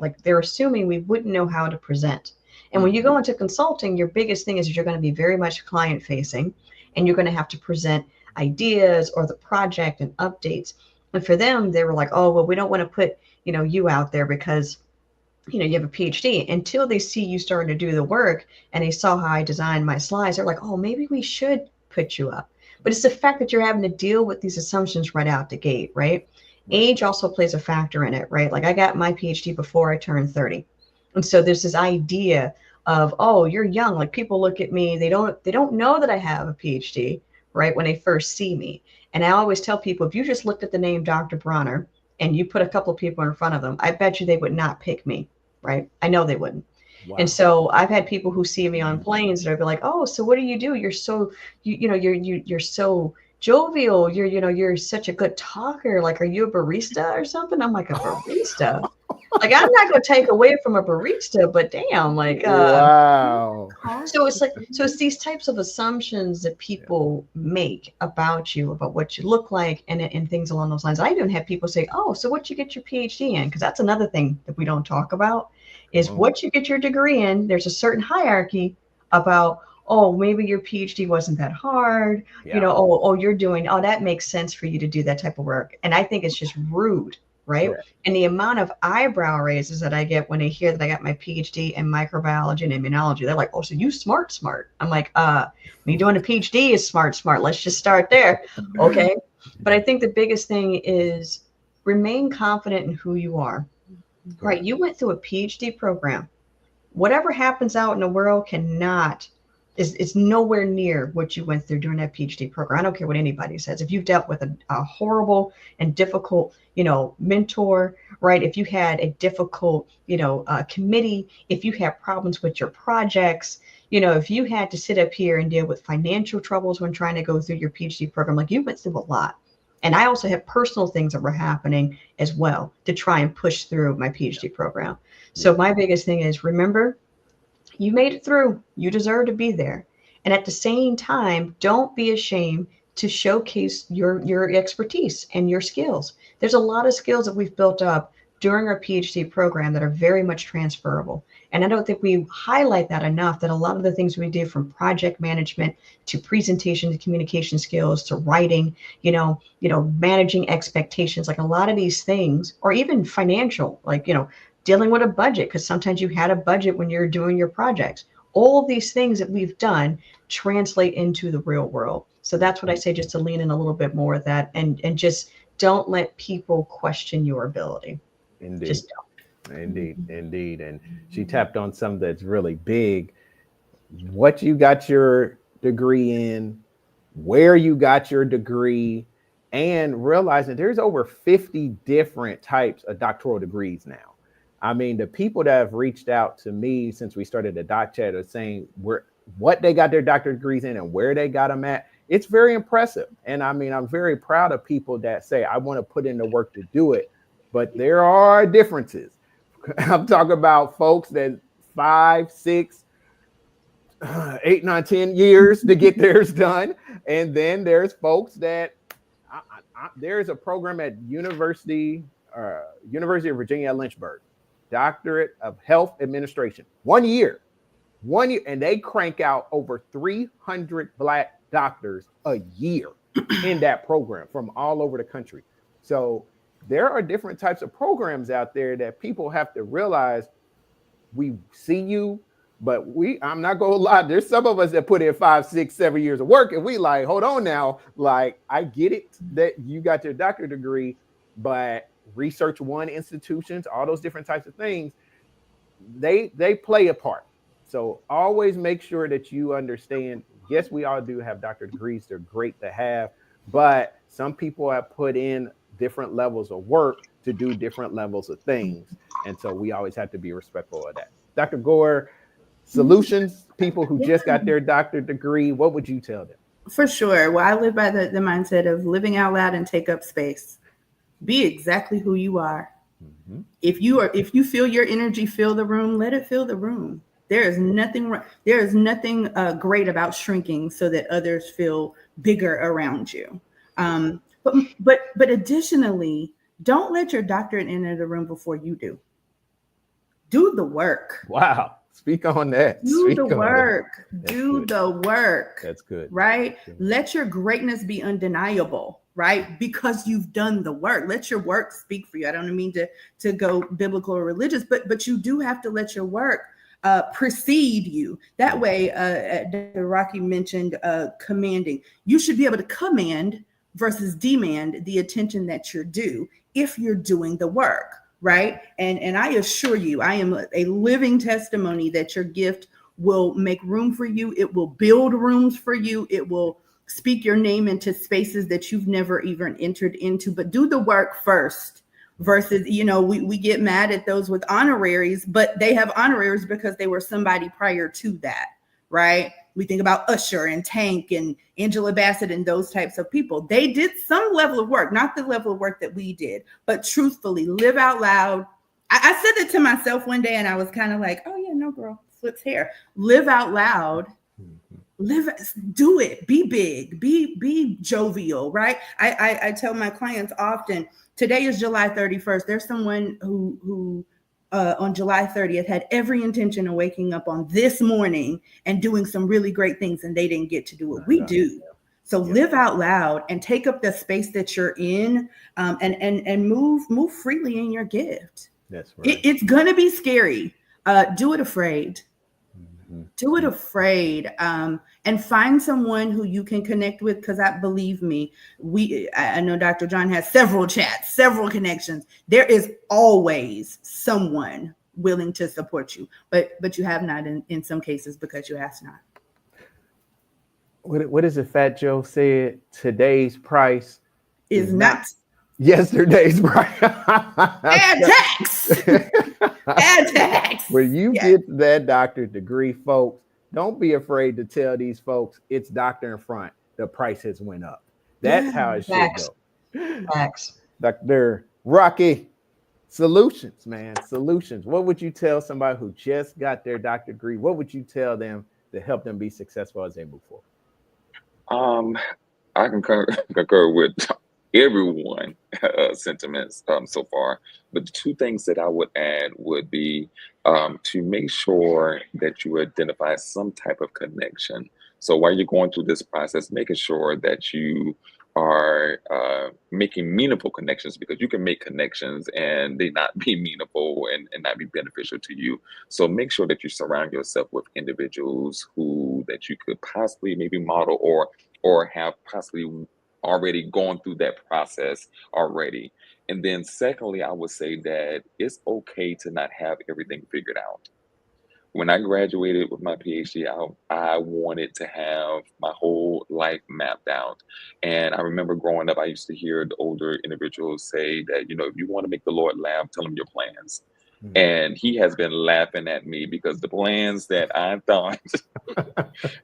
like they're assuming we wouldn't know how to present. And when you go into consulting, your biggest thing is you're going to be very much client facing, and you're going to have to present ideas or the project and updates. And for them, they were like, oh, well, we don't want to put, you out there because, you have a PhD. Until they see you starting to do the work and they saw how I designed my slides, they're like, oh, maybe we should put you up. But it's the fact that you're having to deal with these assumptions right out the gate, right? Age also plays a factor in it, right? Like I got my PhD before I turned 30. And so there's this idea of, oh, you're young. Like people look at me, they don't know that I have a PhD, right? When they first see me. And I always tell people, if you just looked at the name Dr. Bronner and you put a couple of people in front of them, I bet you they would not pick me. Right. I know they wouldn't. Wow. And so I've had people who see me on planes that are like, oh, so what do you do? You're so, you're so jovial. You're such a good talker. Like, are you a barista or something? I'm like, a barista? Like, I'm not going to take away from a barista, but damn, like, wow. So it's these types of assumptions that people make about you, about what you look like and things along those lines. I even have people say, oh, so what you get your PhD in? Because that's another thing that we don't talk about is what you get your degree in. There's a certain hierarchy about, oh, maybe your PhD wasn't that hard. Yeah. That makes sense for you to do that type of work. And I think it's just rude. Right. Correct. And the amount of eyebrow raises that I get when they hear that I got my PhD in microbiology and immunology, they're like, oh, so you smart. I'm like, me doing a PhD is smart. Let's just start there. Okay. But I think the biggest thing is remain confident in who you are. Right. You went through a PhD program. Whatever happens out in the world is nowhere near what you went through during that PhD program. I don't care what anybody says. If you've dealt with a horrible and difficult, mentor, right? If you had a difficult, committee, if you had problems with your projects, if you had to sit up here and deal with financial troubles when trying to go through your PhD program, like you went through a lot. And I also have personal things that were happening as well to try and push through my PhD program. So my biggest thing is remember, you made it through. You deserve to be there. And at the same time, don't be ashamed to showcase your expertise and your skills. There's a lot of skills that we've built up during our PhD program that are very much transferable. And I don't think we highlight that enough, that a lot of the things we do from project management to presentation to communication skills to writing, managing expectations, like a lot of these things, or even financial, like, dealing with a budget, because sometimes you had a budget when you're doing your projects, all of these things that we've done translate into the real world. So that's what I say, just to lean in a little bit more of that, and just don't let people question your ability. Indeed. Just don't. Indeed. And she tapped on something that's really big. What you got your degree in, where you got your degree, and realizing there's over 50 different types of doctoral degrees now. I mean, the people that have reached out to me since we started the Doc Chat are saying what they got their doctorate degrees in and where they got them at. It's very impressive. And I mean, I'm very proud of people that say, I want to put in the work to do it, but there are differences. I'm talking about folks that 5, 6, 8, 9, 10 years to get theirs done. And then there's folks that there's a program at University of Virginia at Lynchburg, Doctorate of Health Administration, 1 year, and they crank out over 300 Black doctors a year in that program from all over the country. So there are different types of programs out there that people have to realize. We see you, but I'm not gonna lie, there's some of us that put in 5, 6, 7 years of work, and we like, hold on now, like, I get it that you got your doctorate degree, but Research One institutions, all those different types of things, they play a part. So always make sure that you understand, yes, we all do have doctorate degrees. They're great to have, but some people have put in different levels of work to do different levels of things. And so we always have to be respectful of that. Dr. Gore, solutions, people who just got their doctorate degree, what would you tell them? For sure. Well, I live by the mindset of living out loud and take up space. Be exactly who you are. Mm-hmm. If you feel your energy fill the room, let it fill the room. There is nothing great about shrinking so that others feel bigger around you. But additionally, don't let your doctorate enter the room before you do. Do the work. Wow. Speak on that. Do the work. That's good. Right? Let your greatness be undeniable, right? Because you've done the work. Let your work speak for you. I don't mean to go biblical or religious, but you do have to let your work precede you. That way, Dr. Rocky mentioned commanding. You should be able to command versus demand the attention that you're due if you're doing the work, right? And I assure you, I am a living testimony that your gift will make room for you. It will build rooms for you. It will speak your name into spaces that you've never even entered into, but do the work first. Versus, we get mad at those with honoraries, but they have honoraries because they were somebody prior to that, right? We think about Usher and Tank and Angela Bassett and those types of people. They did some level of work, not the level of work that we did, but truthfully, live out loud. I said it to myself one day and I was kind of like, oh yeah, no girl, flips hair. Live out loud. Do it, be big, be jovial, right? I tell my clients often, today is July 31st. There's someone who on July 30th had every intention of waking up on this morning and doing some really great things, and they didn't get to do it. We do. So live out loud and take up the space that you're in, and move freely in your gift. That's right. It's gonna be scary. Do it afraid. Do it afraid, and find someone who you can connect with. Because believe me, I know Dr. John has several chats, several connections. There is always someone willing to support you, but you have not in some cases because you asked not. What is it Fat Joe said? Today's price is not yesterday's price. Add tax. Add tax. When you get that doctorate degree, folks, don't be afraid to tell these folks it's doctor in front. The price has went up. That's how it should go. Facts. Dr. Rocky, solutions, man. Solutions. What would you tell somebody who just got their doctorate degree? What would you tell them to help them be successful as they move forward? I concur with everyone sentiments so far, but the two things that I would add would be to make sure that you identify some type of connection. So while you're going through this process, making sure that you are making meaningful connections, because you can make connections and they not be meaningful and not be beneficial to you. So make sure that you surround yourself with individuals who that you could possibly maybe model or have possibly already gone through that process already. And then secondly, I would say that it's okay to not have everything figured out. When I graduated with my PhD, I wanted to have my whole life mapped out. And I remember growing up, I used to hear the older individuals say that, if you want to make the Lord laugh, tell him your plans. And he has been laughing at me because the plans that I thought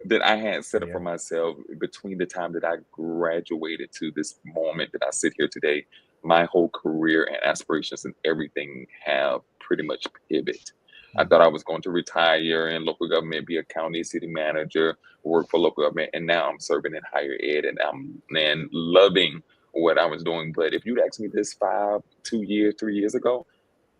that I had set up for myself between the time that I graduated to this moment that I sit here today, my whole career and aspirations and everything have pretty much pivoted. I thought I was going to retire in local government, be a county city manager, work for local government, and now I'm serving in higher ed, and I'm loving what I was doing. But if you'd asked me this 3 years ago,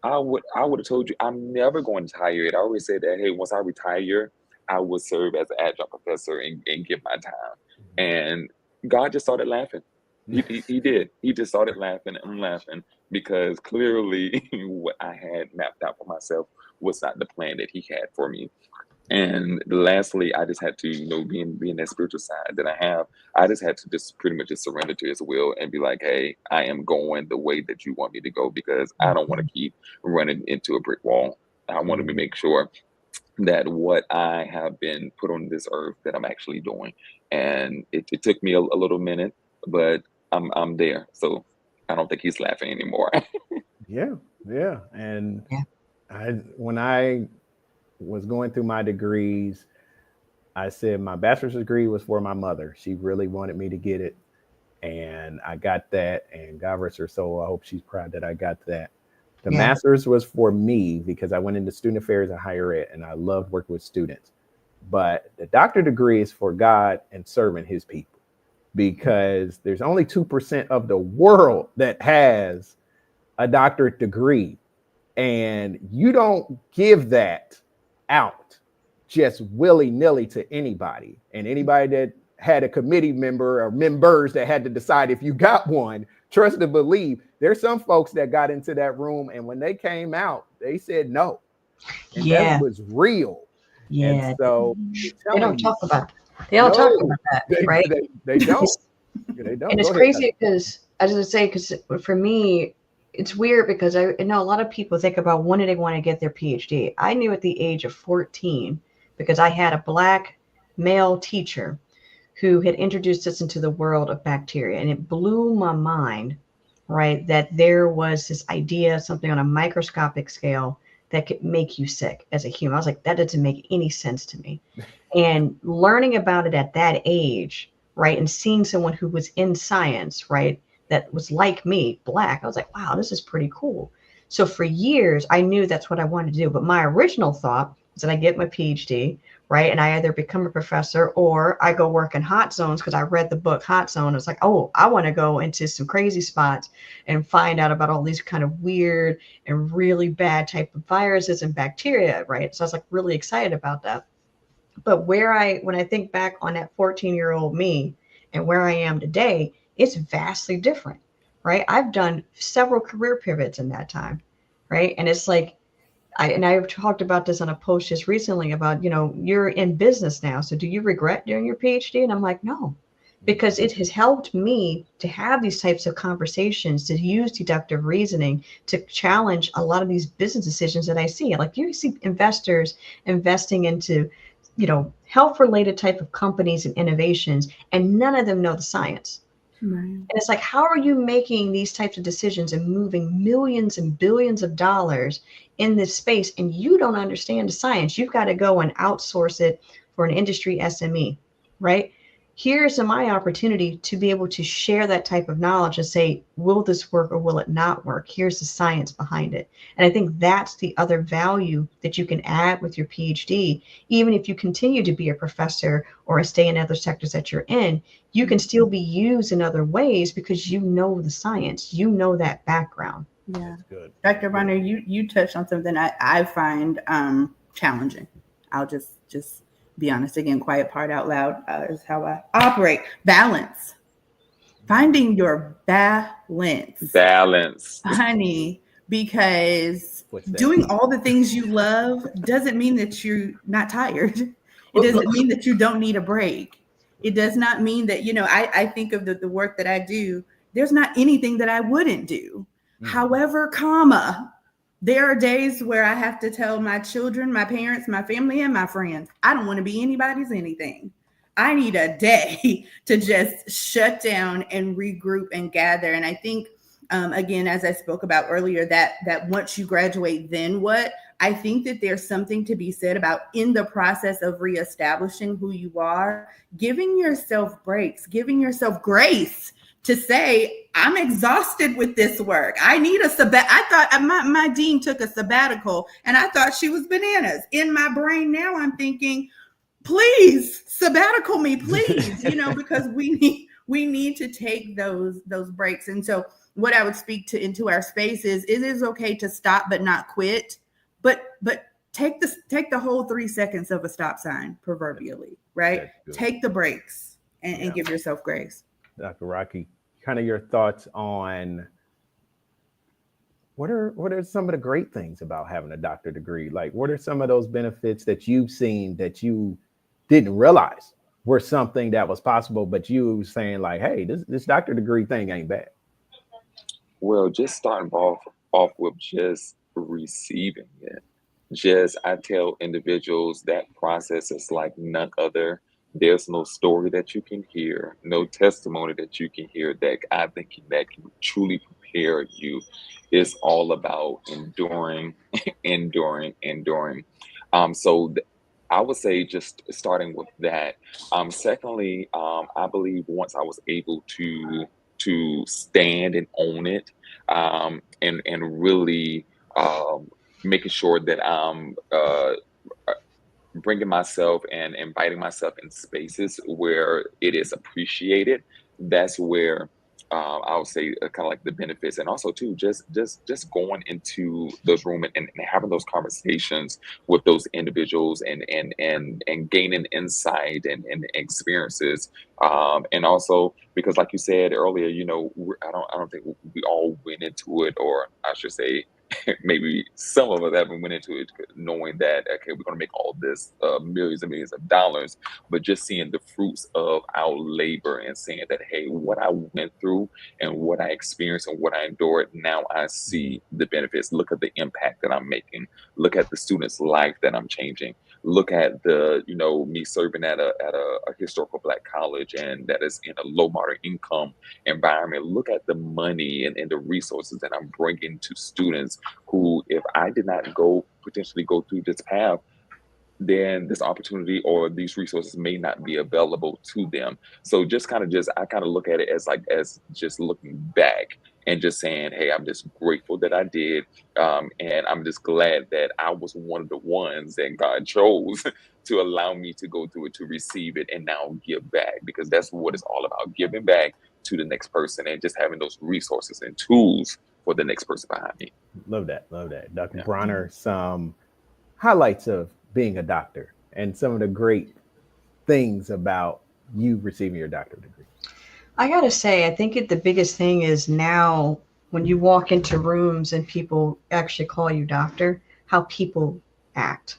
I would have told you I'm never going to higher ed. I always said that, hey, once I retire, I would serve as an adjunct professor and give my time. And God just started laughing. He did. He just started laughing and laughing, because clearly what I had mapped out for myself was not the plan that he had for me. And lastly, I just had to, being that spiritual side that I have, I just had to just pretty much just surrender to his will and be like, hey, I am going the way that you want me to go, because I don't want to keep running into a brick wall. I want to make sure that what I have been put on this earth that I'm actually doing. And it took me a little minute, but I'm there. So I don't think he's laughing anymore. Yeah. And when I was going through my degrees, I said my bachelor's degree was for my mother. She really wanted me to get it. And I got that, and God rest her soul, I hope she's proud that I got that. The master's was for me because I went into student affairs and higher ed, and I loved working with students. But the doctorate degree is for God and serving his people, because there's only 2% of the world that has a doctorate degree. And you don't give that out just willy-nilly to anybody. And anybody that had a committee member or members that had to decide if you got one, trust and believe, there's some folks that got into that room, and when they came out, they said no. And that was real. And so they don't talk about it. They don't talk about that, right? They don't. They don't. And it's crazy because, as I say, because for me, it's weird because I know a lot of people think about when do they want to get their PhD. I knew at the age of 14 because I had a Black male teacher who had introduced us into the world of bacteria. And it blew my mind, right, that there was this idea, something on a microscopic scale that could make you sick as a human. I was like, that doesn't make any sense to me. And learning about it at that age, right, and seeing someone who was in science, right, that was like me, Black, I was like, wow, this is pretty cool. So for years, I knew that's what I wanted to do. But my original thought was that I get my PhD, right, and I either become a professor or I go work in hot zones, because I read the book Hot Zone. It's like, oh, I want to go into some crazy spots and find out about all these kind of weird and really bad type of viruses and bacteria, right? So I was like really excited about that. But when I think back on that 14-year-old me and where I am today, it's vastly different, right? I've done several career pivots in that time, right? And it's like, I've talked about this on a post just recently about, you're in business now. So do you regret doing your PhD? And I'm like, no, because it has helped me to have these types of conversations, to use deductive reasoning to challenge a lot of these business decisions that I see. Like you see investors investing into, health related type of companies and innovations, and none of them know the science. Right. And it's like, how are you making these types of decisions and moving millions and billions of dollars in this space, and you don't understand the science? You've got to go and outsource it for an industry SME, right? Here's my opportunity to be able to share that type of knowledge and say, will this work or will it not work? Here's the science behind it. And I think that's the other value that you can add with your PhD. Even if you continue to be a professor or stay in other sectors that you're in, you can still be used in other ways because you know the science, you know that background. Yeah. Good. Dr. Bonner, you touched on something I find challenging. I'll just be honest. Again, quiet part out loud is how I operate. Balance. finding your balance, Balance. honey, because What's that? doing all the things you love doesn't mean that you're not tired. It doesn't mean that you don't need a break. It does not mean that, I think of the work that I do, there's not anything that I wouldn't do. However, there are days where I have to tell my children, my parents, my family, and my friends, I don't want to be anybody's anything. I need a day to just shut down and regroup and gather. And I think, again, as I spoke about earlier, that once you graduate, then what? I think that there's something to be said about, in the process of reestablishing who you are, giving yourself breaks, giving yourself grace to say, I'm exhausted with this work. I need a I thought my dean took a sabbatical and I thought she was bananas. In my brain now, I'm thinking, please sabbatical me, please, because we need to take those breaks. And so what I would speak to into our space is, it is okay to stop but not quit, but take the whole 3 seconds of a stop sign, proverbially, right? Take the breaks and give yourself grace. Dr. Rocky, kind of your thoughts on what are some of the great things about having a doctorate degree? Like, what are some of those benefits that you've seen that you didn't realize were something that was possible, but you were saying like, hey, this doctorate degree thing ain't bad? Well, just starting off with just receiving it. I tell individuals that process is like none other. There's no story that you can hear, no testimony that you can hear that I think that can truly prepare you. It's all about enduring, enduring. So I would say just starting with that. Secondly, I believe once I was able to stand and own it, and really making sure that I'm bringing myself and inviting myself in spaces where it is appreciated. That's where I would say kind of like the benefits, and also too just going into those rooms and having those conversations with those individuals and gaining insight and experiences, and also because like you said earlier, I don't think we all went into it, or I should say maybe some of us haven't went into it knowing that, okay, we're going to make all this millions and millions of dollars, but just seeing the fruits of our labor and saying that, hey, what I went through and what I experienced and what I endured, now I see the benefits. Look at the impact that I'm making. Look at the student's life that I'm changing. Look at the, me serving at a historical Black college, and that is in a low moderate income environment. Look at the money and the resources that I'm bringing to students who, if I did not potentially go through this path, then this opportunity or these resources may not be available to them. So I kind of look at it as just looking back and just saying, hey, I'm just grateful that I did. And I'm just glad that I was one of the ones that God chose to allow me to go through it, to receive it, and now give back, because that's what it's all about, giving back to the next person and just having those resources and tools for the next person behind me. Love that. Dr. Bronner, some highlights of being a doctor and some of the great things about you receiving your doctorate degree. I gotta say, I think the biggest thing is now when you walk into rooms and people actually call you doctor, how people act.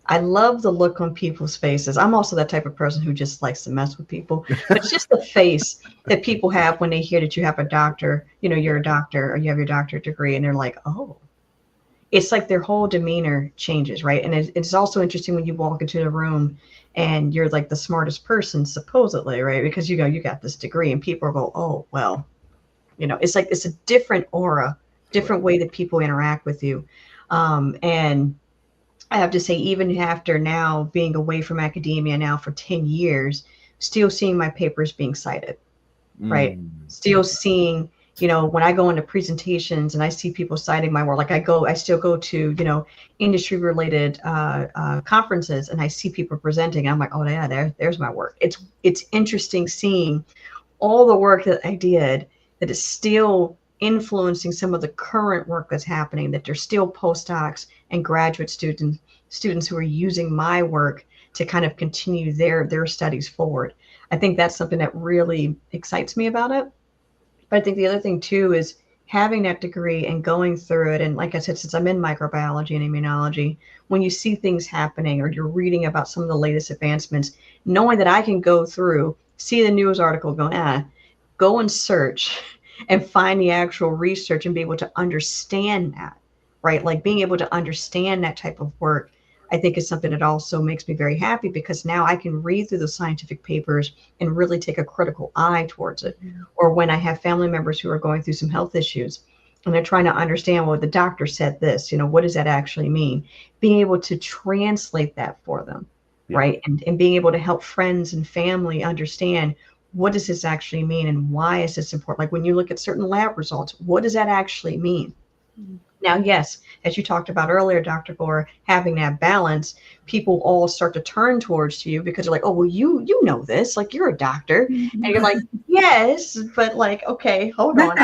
I love the look on people's faces. I'm also that type of person who just likes to mess with people, but it's just the face that people have when they hear that you have a doctor, you're a doctor or you have your doctorate degree, and they're like, oh, it's like their whole demeanor changes, right? And it's also interesting when you walk into the room and you're like the smartest person, supposedly, right? Because you got this degree, and people go, oh, well, it's like, it's a different aura, different way that people interact with you. And I have to say, even after now being away from academia now for 10 years, still seeing my papers being cited, right? Still seeing, when I go into presentations and I see people citing my work, I still go to, industry related conferences, and I see people presenting. I'm like, oh yeah, there's my work. It's interesting seeing all the work that I did that is still influencing some of the current work that's happening, that there's still postdocs and graduate students who are using my work to kind of continue their studies forward. I think that's something that really excites me about it. But I think the other thing too is having that degree and going through it. And like I said, since I'm in microbiology and immunology, when you see things happening or you're reading about some of the latest advancements, knowing that I can go through, see the news article, go and search and find the actual research and be able to understand that, right? Like being able to understand that type of work, I think is something that also makes me very happy, because now I can read through the scientific papers and really take a critical eye towards it. Or when I have family members who are going through some health issues and they're trying to understand, well, the doctor said this, what does that actually mean? Being able to translate that for them, right? And being able to help friends and family understand, what does this actually mean and why is this important? Like when you look at certain lab results, what does that actually mean? Now, yes, as you talked about earlier, Dr. Gore, having that balance, people all start to turn towards you because they're like, oh, well, you know this, like you're a doctor. And you're like, yes, but like, okay, hold on.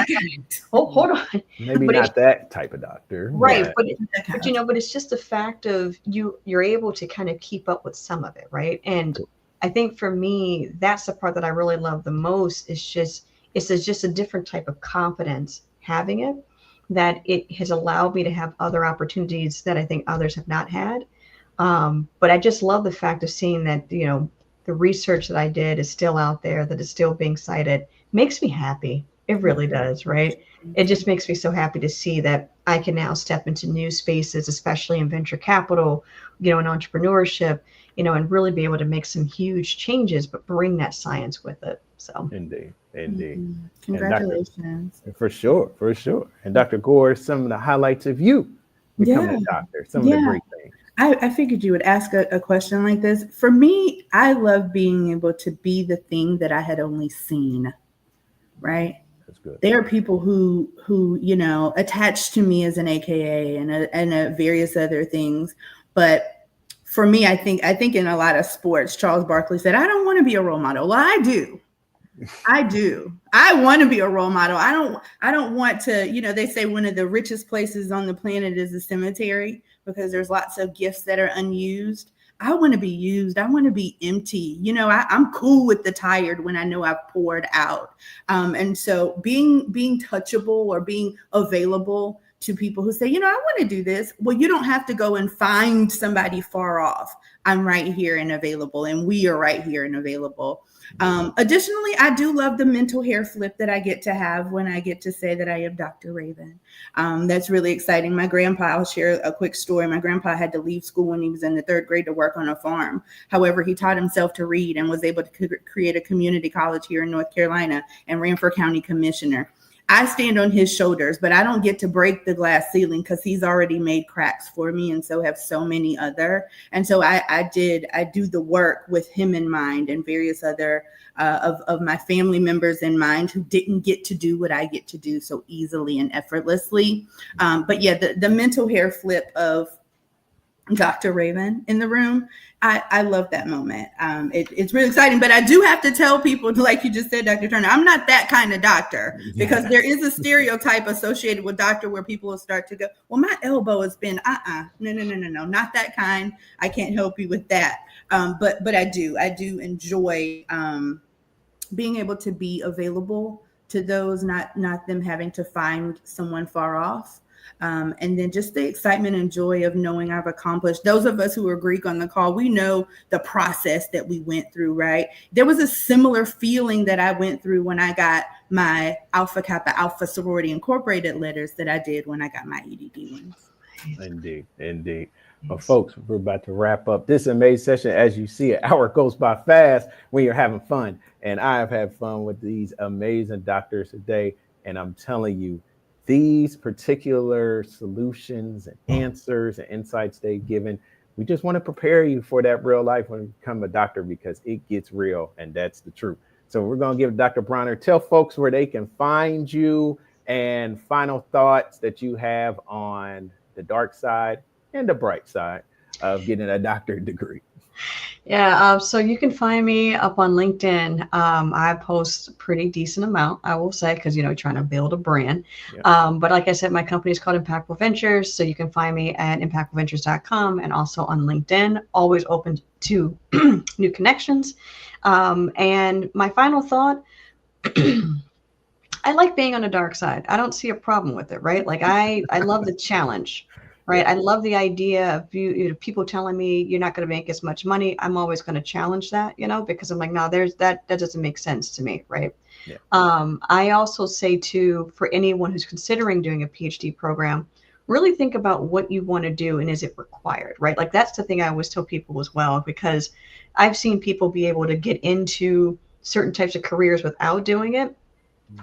Hold on. Maybe But not that type of doctor. Right. But it's just the fact of you're able to kind of keep up with some of it. Right. And I think for me, that's the part that I really love the most. It's just a different type of confidence having it, that it has allowed me to have other opportunities that I think others have not had. But I just love the fact of seeing that, the research that I did is still out there, that is still being cited, makes me happy. It really does, right? It just makes me so happy to see that I can now step into new spaces, especially in venture capital, in entrepreneurship, and really be able to make some huge changes, but bring that science with it. So Indeed. Congratulations. For sure. And Dr. Gore, some of the highlights of you becoming a doctor, some of the great things. I figured you would ask a question like this. For me, I love being able to be the thing that I had only seen, right? That's good. There are people who attach to me as an AKA and various other things. But for me, I think in a lot of sports, Charles Barkley said, I don't want to be a role model. Well, I do. I want to be a role model. I don't want to, they say one of the richest places on the planet is a cemetery because there's lots of gifts that are unused. I want to be used. I want to be empty. I'm cool with the tired when I know I've poured out. And so being touchable or being available to people who say, I want to do this. Well, you don't have to go and find somebody far off. I'm right here and available, and we are right here and available. Additionally, I do love the mental hair flip that I get to have when I get to say that I am Dr. Raven. That's really exciting. My grandpa, I'll share a quick story. My grandpa had to leave school when he was in the 3rd grade to work on a farm. However, he taught himself to read and was able to create a community college here in North Carolina and ran for county commissioner. I stand on his shoulders, but I don't get to break the glass ceiling because he's already made cracks for me, and so have so many other. And so I do the work with him in mind and various other of my family members in mind who didn't get to do what I get to do so easily and effortlessly. But yeah, the mental hair flip of Dr. Raven in the room, I love that moment. It's really exciting, but I do have to tell people, like you just said, Dr. Turner, I'm not that kind of doctor, because there is a stereotype associated with doctor where people will start to go, well, my elbow has been, no, not that kind. I can't help you with that. But I do enjoy being able to be available to those, not them having to find someone far off. And then just the excitement and joy of knowing I've accomplished. Those of us who are Greek on the call, we know the process that we went through, right? There was a similar feeling that I went through when I got my Alpha Kappa Alpha Sorority Incorporated letters that I did when I got my EDD ones. Indeed. Well, folks, we're about to wrap up this amazing session. As you see, an hour goes by fast when you're having fun. And I have had fun with these amazing doctors today. And I'm telling you, these particular solutions and answers and insights they've given, we just want to prepare you for that real life when you become a doctor, because it gets real, and that's the truth. So we're going to give Dr. Bronner, tell folks where they can find you and final thoughts that you have on the dark side and the bright side of getting a doctorate degree. Yeah, so you can find me up on LinkedIn. I post a pretty decent amount, I will say, because, trying to build a brand. Yeah. But like I said, my company is called Impactful Ventures. So you can find me at impactfulventures.com and also on LinkedIn. Always open to new connections. And my final thought, I like being on the dark side. I don't see a problem with it, right? Like I love the challenge, right? I love the idea of people telling me you're not going to make as much money. I'm always going to challenge that, because I'm like, no, that doesn't make sense to me, right? Yeah. I also say too, for anyone who's considering doing a PhD program, really think about what you want to do and is it required, right? Like that's the thing I always tell people as well, because I've seen people be able to get into certain types of careers without doing it.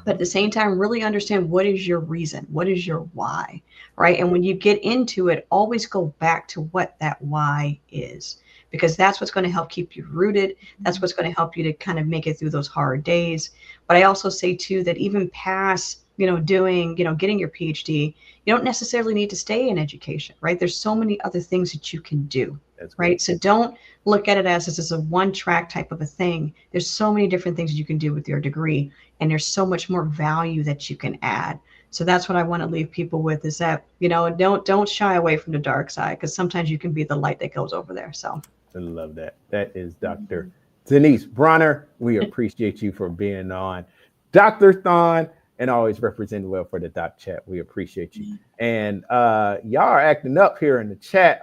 But at the same time, really understand what is your reason, what is your why, right? And when you get into it, always go back to what that why is, because that's what's going to help keep you rooted. That's what's going to help you to kind of make it through those hard days. But I also say too that even past, getting your PhD, you don't necessarily need to stay in education, right? There's so many other things that you can do. That's right. So don't look at it as this is a one track type of a thing. There's so many different things you can do with your degree, and there's so much more value that you can add. So that's what I want to leave people with, is that, don't shy away from the dark side, because sometimes you can be the light that goes over there. So I love that. That is Dr. Denise Bronner. We appreciate you for being on Doctorthon and always representing well for the Doc Chat. We appreciate you. And y'all are acting up here in the chat.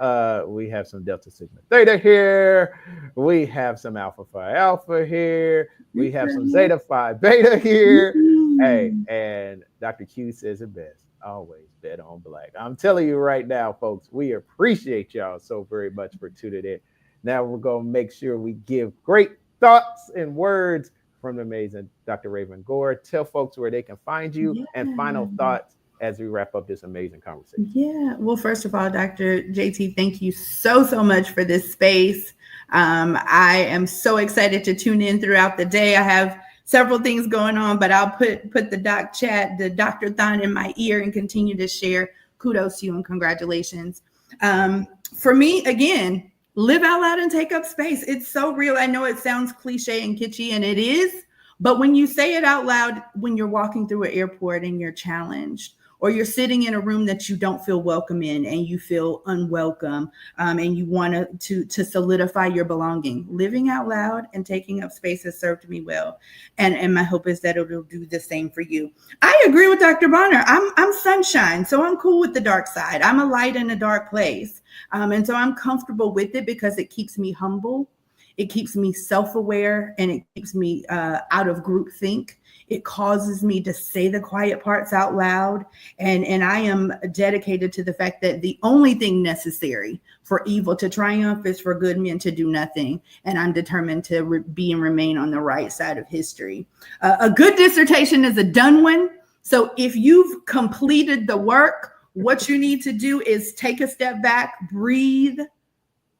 We have some Delta Sigma Theta here. We have some Alpha Phi Alpha here. We have some Zeta Phi Beta here. Hey, and Dr. Q says it best. Always bet on black. I'm telling you right now, folks, we appreciate y'all so very much for tuning in. Now we're going to make sure we give great thoughts and words from the amazing Dr. Raven Gore. Tell folks where they can find you and final thoughts as we wrap up this amazing conversation. Yeah. Well, first of all, Dr. JT, thank you so much for this space. I am so excited to tune in throughout the day. I have several things going on, but I'll put the Doc Chat, the Doctorthon in my ear and continue to share. Kudos to you and congratulations. For me, again, live out loud and take up space. It's so real. I know it sounds cliche and kitschy, and it is, but when you say it out loud, when you're walking through an airport and you're challenged, or you're sitting in a room that you don't feel welcome in and you feel unwelcome, and you want to solidify your belonging, living out loud and taking up space has served me well. And my hope is that it'll do the same for you. I agree with Dr. Bonner. I'm sunshine, so I'm cool with the dark side. I'm a light in a dark place. And so I'm comfortable with it because it keeps me humble. It keeps me self-aware, and it keeps me out of groupthink. It causes me to say the quiet parts out loud. And I am dedicated to the fact that the only thing necessary for evil to triumph is for good men to do nothing. And I'm determined to be and remain on the right side of history. A good dissertation is a done one. So if you've completed the work, what you need to do is take a step back, breathe.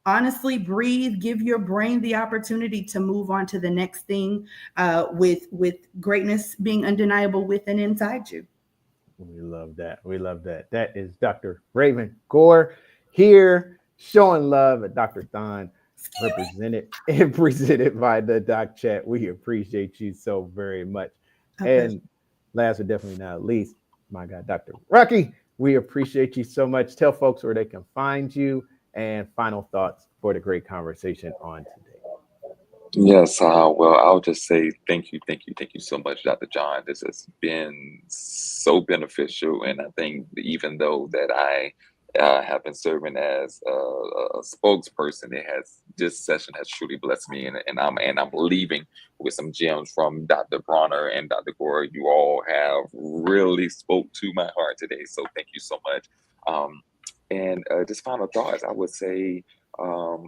Honestly, breathe, give your brain the opportunity to move on to the next thing, with greatness being undeniable within inside you. We love that. We love that. That is Dr. Raven Gore here showing love at Doctorthon, represented and presented by the Doc Chat. We appreciate you so very much. Okay. And last but definitely not least, my God, Dr. Rocky, we appreciate you so much. Tell folks where they can find you and final thoughts for the great conversation on today. Yes, well, I'll just say thank you so much, Dr. John. This has been so beneficial, and I think even though that I have been serving as a spokesperson, this session has truly blessed me, and I'm leaving with some gems from Dr. Bronner and Dr. Gore. You all have really spoke to my heart today, so thank you so much. And just final thoughts, I would say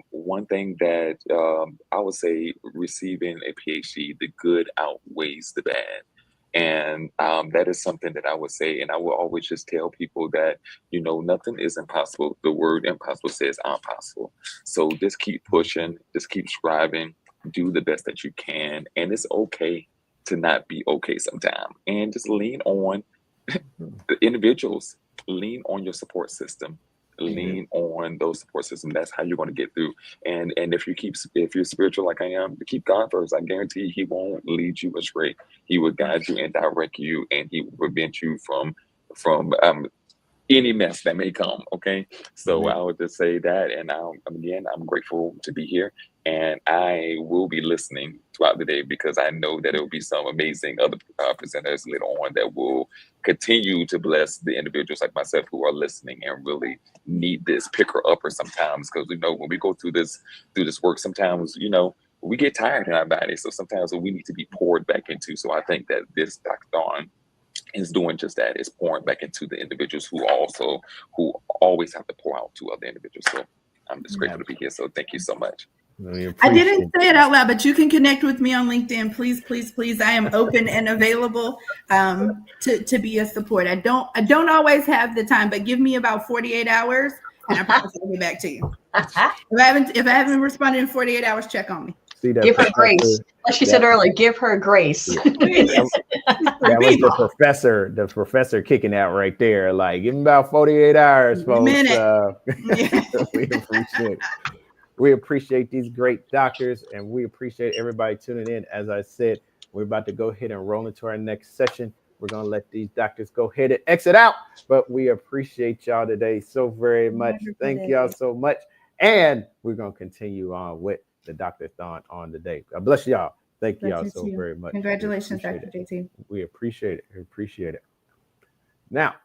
one thing that I would say receiving a PhD, the good outweighs the bad. And that is something that I would say, and I will always just tell people that, nothing is impossible. The word impossible says impossible. So just keep pushing, just keep striving, do the best that you can. And it's okay to not be okay sometime. And just lean on the individuals, lean on your support system. Lean on those support systems. That's how you're going to get through. And if you're spiritual like I am, keep God first. I guarantee He won't lead you astray. He will guide you and direct you, and He will prevent you from any mess that may come. Okay, so I would just say that, and I'm grateful to be here. And I will be listening throughout the day because I know that there will be some amazing other presenters later on that will continue to bless the individuals like myself who are listening and really need this picker upper sometimes. Because we know when we go through this work, sometimes, we get tired in our body. So sometimes we need to be poured back into. So I think that this Doctorthon is doing just that. It's pouring back into the individuals who always have to pour out to other individuals. So I'm just grateful to be here. So thank you so much. I didn't say it out loud, but you can connect with me on LinkedIn. Please, please, please. I am open and available to be a support. I don't always have the time, but give me about 48 hours and I promise I'll get back to you. If I haven't responded in 48 hours, check on me. Give her grace. Like she said earlier, give her grace. That was the professor kicking out right there. Like, give him about 48 hours, folks. We appreciate it. We appreciate these great doctors, and we appreciate everybody tuning in. As I said, we're about to go ahead and roll into our next session. We're going to let these doctors go ahead and exit out, but we appreciate y'all today so very much. Thank y'all so much. And we're going to continue on with the Doctorthon on the day. God bless y'all. Thank y'all so very much. Congratulations, Dr. JT. We appreciate it. We appreciate it. Now,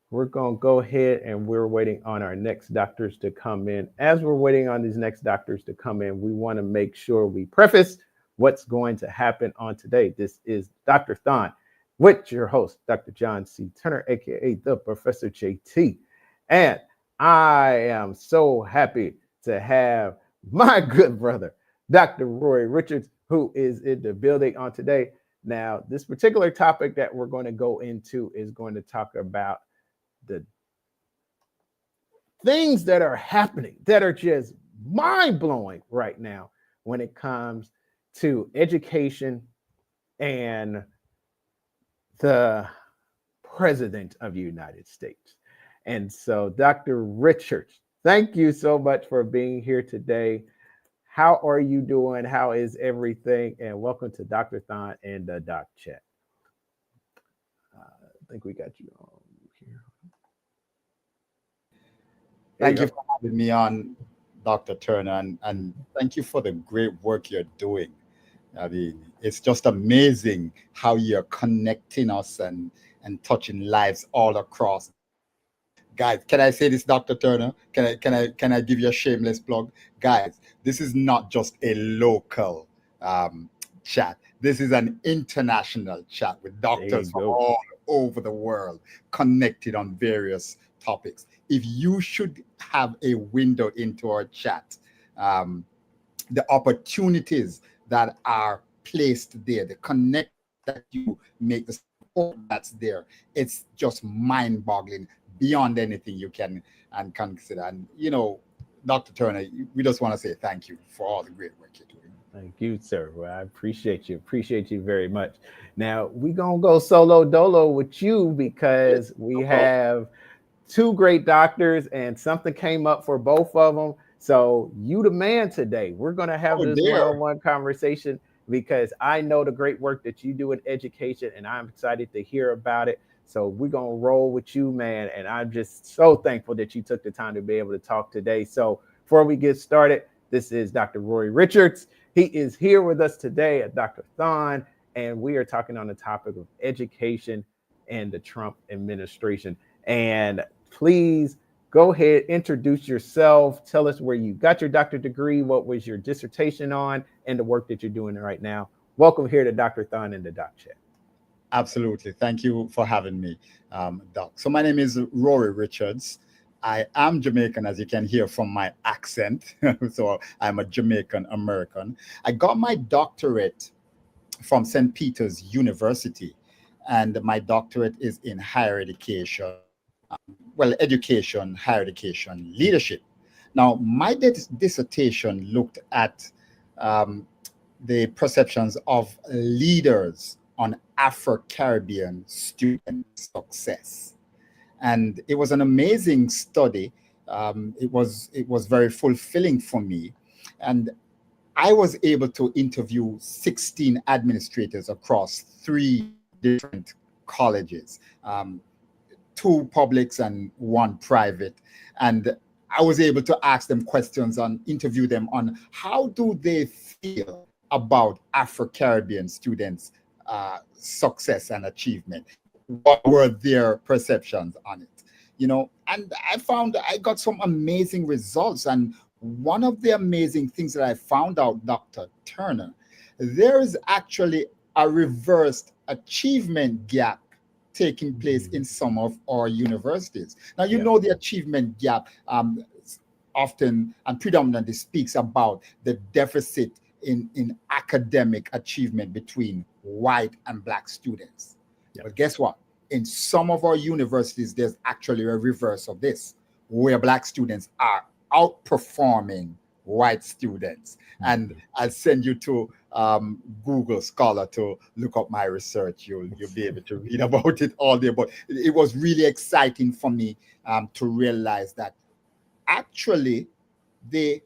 we're going to go ahead and we're waiting on our next doctors to come in. As we're waiting on these next doctors to come in, we want to make sure we preface what's going to happen on today. This is Doctorthon with your host, Dr. John C. Turner, aka the Professor JT. And I am so happy to have my good brother, Dr. Roy Richards, who is in the building on today. Now, this particular topic that we're going to go into is going to talk about the things that are happening that are just mind-blowing right now when it comes to education and the President of the United States. And so, Dr. Richards, thank you so much for being here today. How are you doing? How is everything? And welcome to Doctorthon and the Doc Chat. I think we got you on here. Thank you for having me on, Dr. Turner, and thank you for the great work you're doing. I mean, it's just amazing how you're connecting us and touching lives all across. Guys, can I say this, Dr. Turner? Can I give you a shameless plug? Guys, this is not just a local chat. This is an international chat with doctors from all over the world connected on various topics. If you should have a window into our chat, the opportunities that are placed there, the connect that you make, the support that's there, it's just mind-boggling beyond anything you can and consider. And Dr. Turner, we just want to say thank you for all the great work you're doing. Thank you, sir. Well, I appreciate you very much. Now we're gonna go solo dolo with you because we have two great doctors and something came up for both of them. So you the man today. We're gonna have this one-on-one conversation because I know the great work that you do in education and I'm excited to hear about it. So we're going to roll with you, man. And I'm just so thankful that you took the time to be able to talk today. So before we get started, this is Dr. Roy Richards. He is here with us today at Doctorthon, and we are talking on the topic of education and the Trump administration. And please go ahead, introduce yourself. Tell us where you got your doctorate degree, what was your dissertation on, and the work that you're doing right now. Welcome here to Doctorthon and the Doc Chat. Absolutely. Thank you for having me, Doc. So my name is Rory Richards. I am Jamaican, as you can hear from my accent. So I'm a Jamaican American. I got my doctorate from St. Peter's University, and my doctorate is in higher education, education, higher education, leadership. Now, my dissertation looked at the perceptions of leaders on Afro-Caribbean student success. And it was an amazing study. It was very fulfilling for me. And I was able to interview 16 administrators across 3 different colleges, 2 publics and 1 private. And I was able to ask them questions and interview them on how do they feel about Afro-Caribbean students' success and achievement. What were their perceptions on it? And I got some amazing results. And one of the amazing things that I found out, Dr. Turner, there is actually a reversed achievement gap taking place in some of our universities. Now, the achievement gap often and predominantly speaks about the deficit in academic achievement between white and Black students. But guess what? In some of our universities, there's actually a reverse of this, where Black students are outperforming white students. And I'll send you to Google Scholar to look up my research. You'll be able to read about it all day. But it was really exciting for me to realize that actually the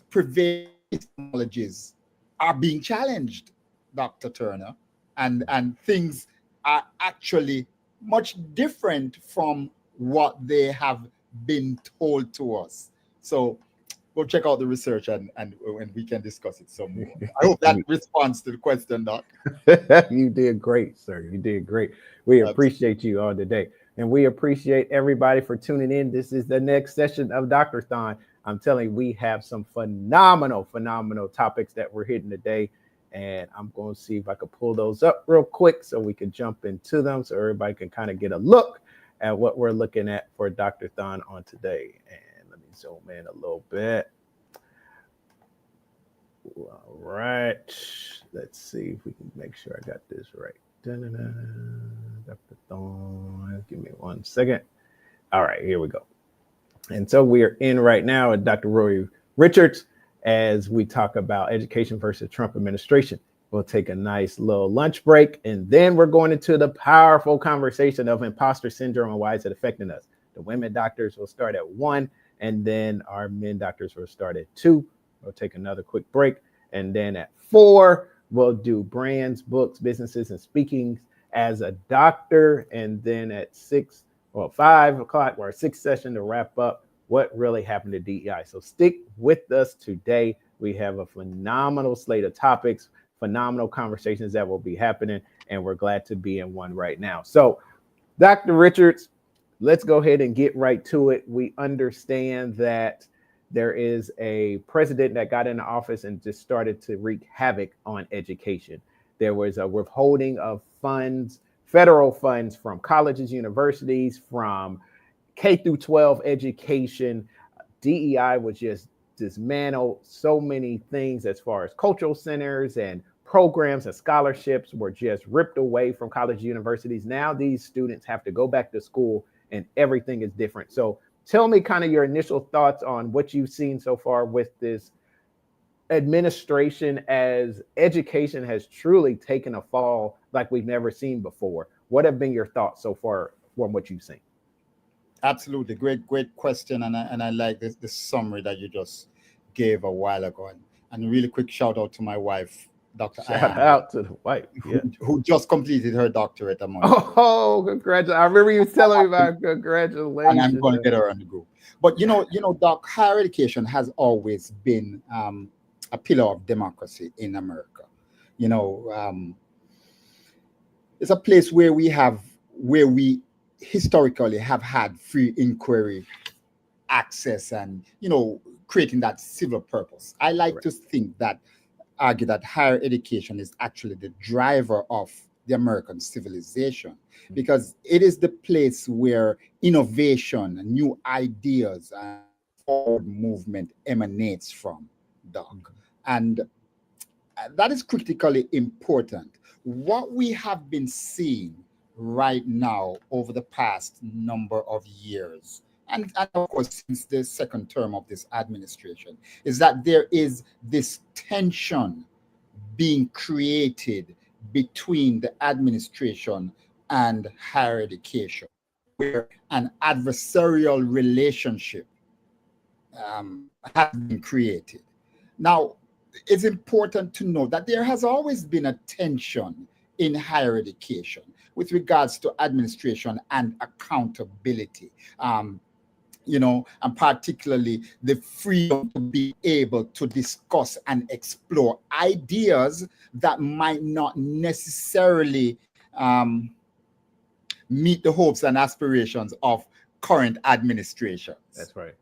prevailing technologies are being challenged, Dr. Turner, and things are actually much different from what they have been told to us. So go check out the research and we can discuss it some more. I hope that responds to the question, Doc. You did great, sir. You did great. We appreciate you all today. And we appreciate everybody for tuning in. This is the next session of Doctorthon. I'm telling you, we have some phenomenal topics that we're hitting today. And I'm going to see if I can pull those up real quick so we can jump into them so everybody can kind of get a look at what we're looking at for Doctorthon on today. And let me zoom in a little bit. All right. Let's see if we can make sure I got this right. Doctorthon. Give me 1 second. All right, here we go. And so we are in right now with Dr. Roy Richards as we talk about education versus Trump administration. We'll take a nice little lunch break, and then we're going into the powerful conversation of imposter syndrome and why is it affecting us. The women doctors will start at 1, and then our men doctors will start at 2. We'll take another quick break, and then at 4, we'll do brands, books, businesses, and speaking as a doctor, and then at 5 o'clock, or our 6th session to wrap up what really happened to DEI. So stick with us today. We have a phenomenal slate of topics, phenomenal conversations that will be happening, and we're glad to be in one right now. So, Dr. Richards, let's go ahead and get right to it. We understand that there is a president that got into office and just started to wreak havoc on education. There was a withholding of funds, federal funds from colleges, universities, from K through 12 education. DEI was just dismantled. So many things as far as cultural centers and programs and scholarships were just ripped away from college universities. Now these students have to go back to school and everything is different. So tell me kind of your initial thoughts on what you've seen so far with this administration as education has truly taken a fall like we've never seen before. What have been your thoughts so far from what you've seen? Absolutely. Great question. And I like this summary that you just gave a while ago. And a really quick shout out to my wife, Dr. Shout out to the wife, who just completed her doctorate among Oh, congratulations. I remember you telling me about congratulations. And I'm going to get her on the group. But Doc, higher education has always been a pillar of democracy in America. It's a place where we historically have had free inquiry access and creating that civil purpose. I like to argue that higher education is actually the driver of the American civilization, because it is the place where innovation, new ideas, and forward movement emanates from, Doc. And that is critically important. What we have been seeing right now over the past number of years, and of course since the second term of this administration, is that there is this tension being created between the administration and higher education, where an adversarial relationship has been created. Now, it's important to know that there has always been a tension in higher education with regards to administration and accountability. and particularly the freedom to be able to discuss and explore ideas that might not necessarily meet the hopes and aspirations of current administrations. That's right.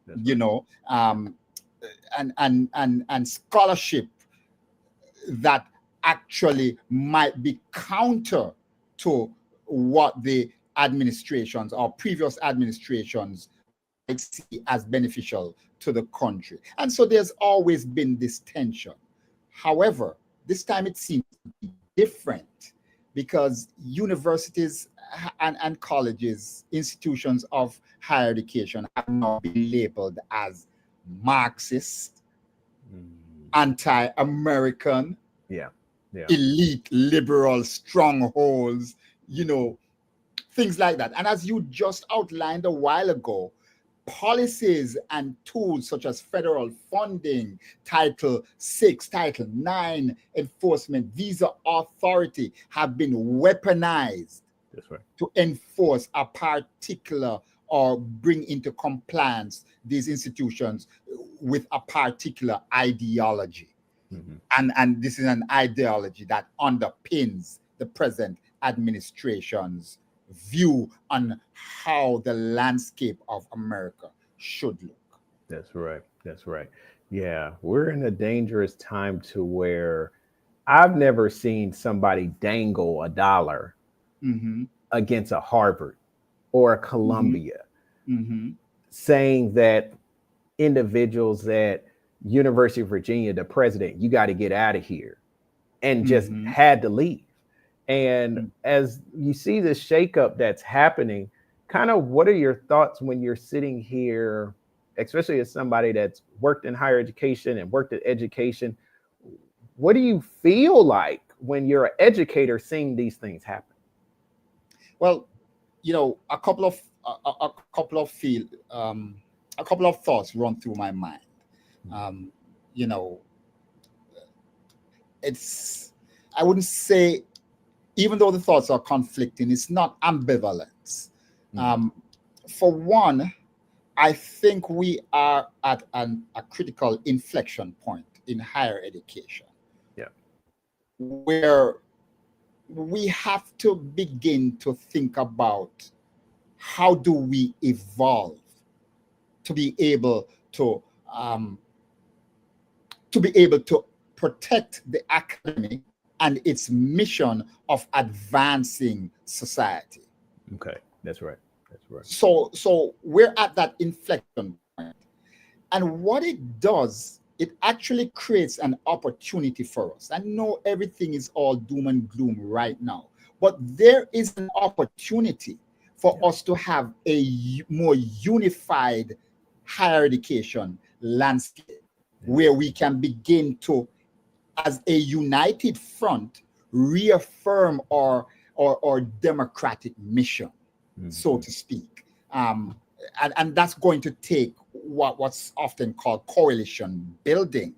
And scholarship that actually might be counter to what the administrations or previous administrations might see as beneficial to the country. And so there's always been this tension. However, this time it seems to be different because universities and colleges, institutions of higher education have now been labeled as Marxist, anti-American, elite liberal strongholds, things like that. And as you just outlined a while ago, policies and tools such as federal funding, Title VI, Title IX enforcement, visa authority have been weaponized to enforce a particular or bring into compliance these institutions with a particular ideology. And this is an ideology that underpins the present administration's view on how the landscape of America should look. That's right. That's right. Yeah, we're in a dangerous time to where I've never seen somebody dangle a dollar against a Harvard or a Columbia, saying that individuals at University of Virginia, the president, you got to get out of here, and just had to leave. And as you see this shakeup that's happening, kind of what are your thoughts when you're sitting here, especially as somebody that's worked in higher education and worked at education? What do you feel like when you're an educator seeing these things happen? Well, a couple of thoughts run through my mind. I wouldn't say, even though the thoughts are conflicting, it's not ambivalence. For one, I think we are at a critical inflection point in higher education, where we have to begin to think about how do we evolve to be able to protect the academy and its mission of advancing society. Okay, that's right. That's right. So we're at that inflection point. And what it does, it actually creates an opportunity for us. I know everything is all doom and gloom right now, but there is an opportunity for us to have a more unified higher education landscape where we can begin to, as a united front, reaffirm our democratic mission, so to speak. And that's going to take what's often called coalition building,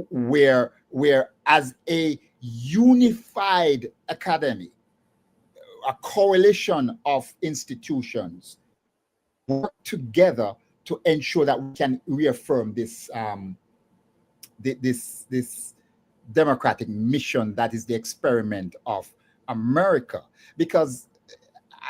where as a unified academy, a coalition of institutions work together to ensure that we can reaffirm this this democratic mission that is the experiment of America. Because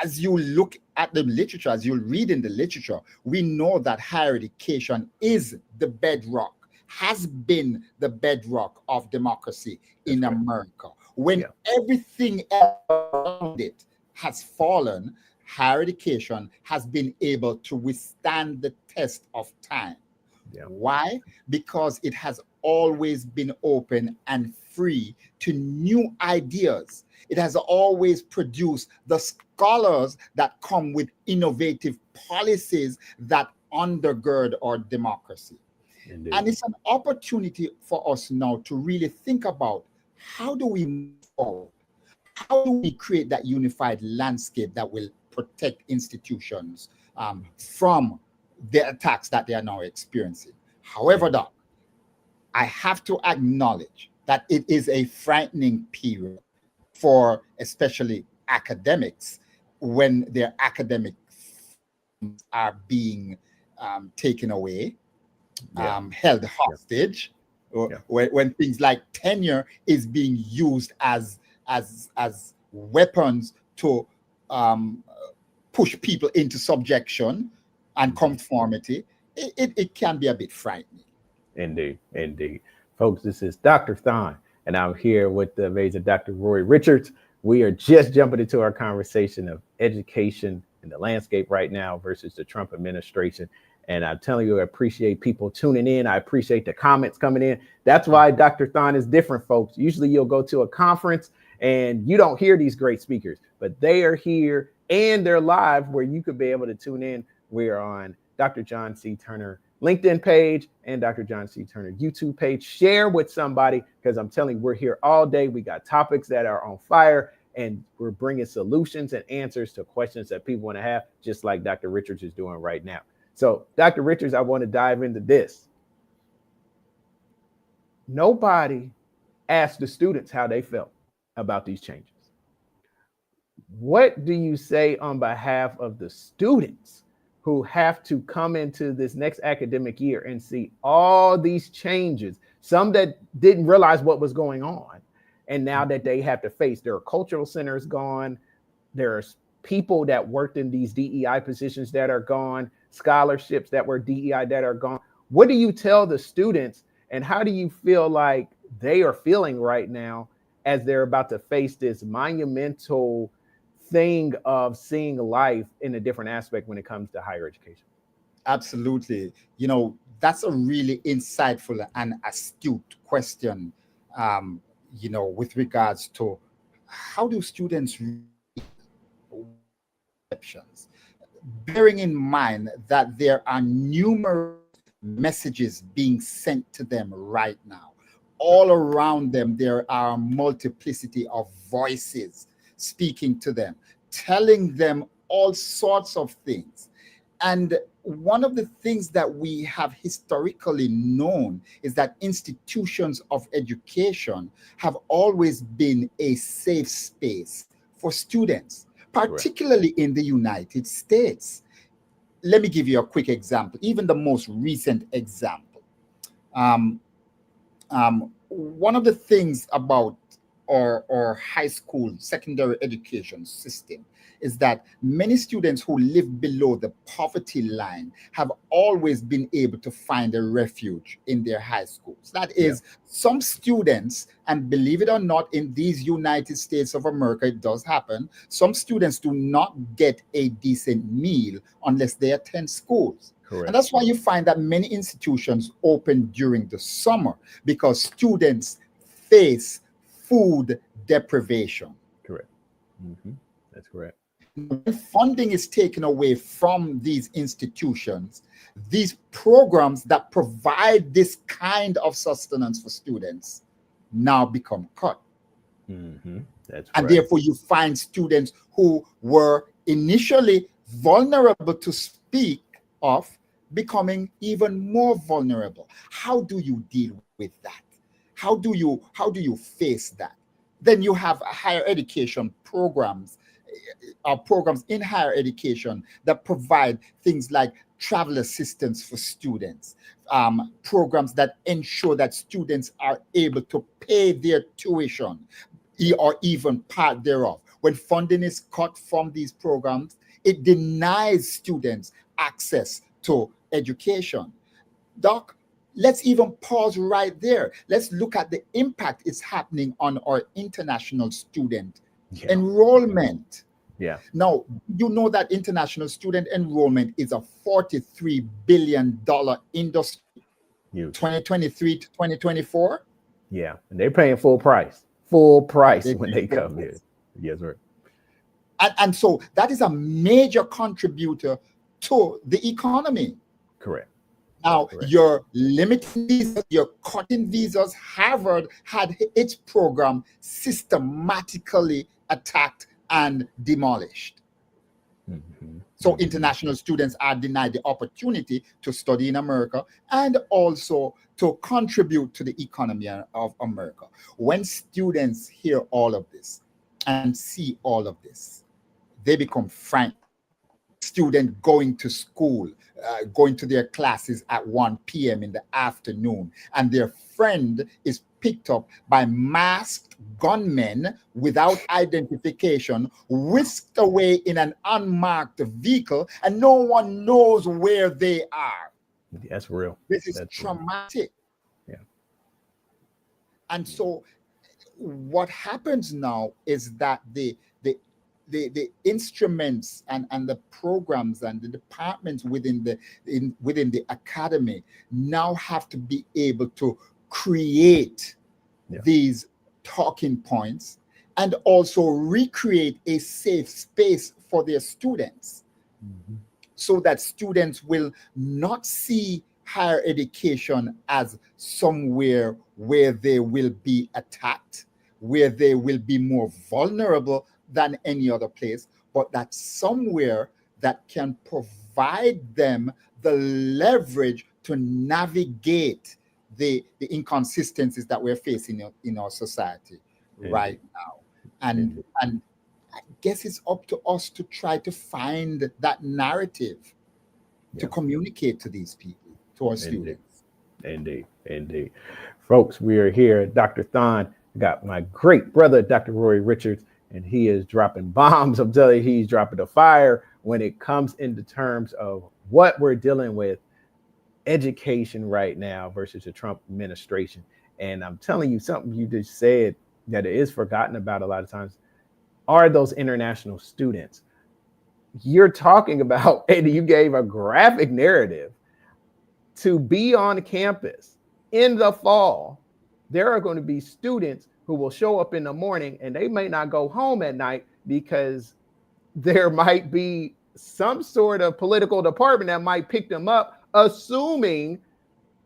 as you look at the literature, as you read in the literature, we know that higher education is the bedrock, has been the bedrock of democracy in America. When everything else around it has fallen, higher education has been able to withstand the test of time. Why? Because it has always been open and free to new ideas. It has always produced the scholars that come with innovative policies that undergird our democracy. Indeed. And it's an opportunity for us now to really think about, how do we move forward? How do we create that unified landscape that will protect institutions from the attacks that they are now experiencing? However, Doc, I have to acknowledge that it is a frightening period for especially academics when their academic are being taken away, Yeah. held hostage, or Yeah. when things like tenure is being used as weapons to push people into subjection and conformity, it can be a bit frightening. Indeed, indeed. Folks, this is Dr. Thon, and I'm here with the amazing Dr. Roy Richards. We are just jumping into our conversation of education in the landscape right now versus the Trump administration. And I'm telling you, I appreciate people tuning in. I appreciate the comments coming in. That's why Dr. Thon is different, folks. Usually you'll go to a conference and you don't hear these great speakers, but they are here and they're live where you could be able to tune in. We're on Dr. John C. Turner LinkedIn page and Dr. John C. Turner YouTube page. Share with somebody, because I'm telling you, we're here all day. We got topics that are on fire, and we're bringing solutions and answers to questions that people want to have, just like Dr. Richards is doing right now. So, Dr. Richards, I want to dive into this. Nobody asked the students how they felt about these changes. What do you say on behalf of the students who have to come into this next academic year and see all these changes, some that didn't realize what was going on, and now that they have to face their cultural centers gone, there's people that worked in these DEI positions that are gone, scholarships that were DEI that are gone. What do you tell the students, and how do you feel like they are feeling right now as they're about to face this monumental thing of seeing life in a different aspect when it comes to higher education? Absolutely. You know, that's a really insightful and astute question, you know, with regards to how do students read perceptions, bearing in mind that there are numerous messages being sent to them right now. All around them, there are a multiplicity of voices speaking to them, telling them all sorts of things. And one of the things that we have historically known is that institutions of education have always been a safe space for students, particularly in the United States. Let me give you a quick example, even the most recent example. One of the things about our high school secondary education system is that many students who live below the poverty line have always been able to find a refuge in their high schools. That is, some students, and believe it or not, in these United States of America, it does happen, some students do not get a decent meal unless they attend schools. Correct. And that's why you find that many institutions open during the summer, because students face food deprivation. Correct. That's correct. When funding is taken away from these institutions, these programs that provide this kind of sustenance for students now become cut. That's and therefore you find students who were initially vulnerable to speak of becoming even more vulnerable. How do you deal with that? How do you face that? Then you have higher education programs in higher education that provide things like travel assistance for students, programs that ensure that students are able to pay their tuition or even part thereof. When funding is cut from these programs, it denies students access to education. Doc, let's even pause right there. Let's look at the impact it's happening on our international student enrollment. Now, you know that international student enrollment is a $43 billion industry, 2023 to 2024. Yeah, and they're paying full price when they come here. Yes, sir. And so that is a major contributor to the economy. Correct. Now, you're limiting visas, you're cutting visas. Harvard had its program systematically attacked and demolished. So international students are denied the opportunity to study in America and also to contribute to the economy of America. When students hear all of this and see all of this, they become frightened. student going to school, going to their classes at 1 p.m. in the afternoon, and their friend is picked up by masked gunmen without identification, whisked away in an unmarked vehicle, and no one knows where they are. That's real. This is That's traumatic. real. Yeah. And so what happens now is that the instruments and the programs and the departments within the academy now have to be able to create these talking points and also recreate a safe space for their students, so that students will not see higher education as somewhere where they will be attacked, where they will be more vulnerable than any other place, but that's somewhere that can provide them the leverage to navigate the inconsistencies that we're facing in our society right now. And I guess it's up to us to try to find that narrative to communicate to these people, to our students. Indeed. Folks, we are here at DOCTORTHON. I got my great brother, Dr. Roy Richards, and he is dropping bombs. I'm telling you, he's dropping the fire when it comes into terms of what we're dealing with education right now versus the Trump administration. And I'm telling you, something you just said that it is forgotten about a lot of times are those international students. You're talking about, and you gave a graphic narrative, to be on campus in the fall. There are going to be students who will show up in the morning and they may not go home at night because there might be some sort of political department that might pick them up, assuming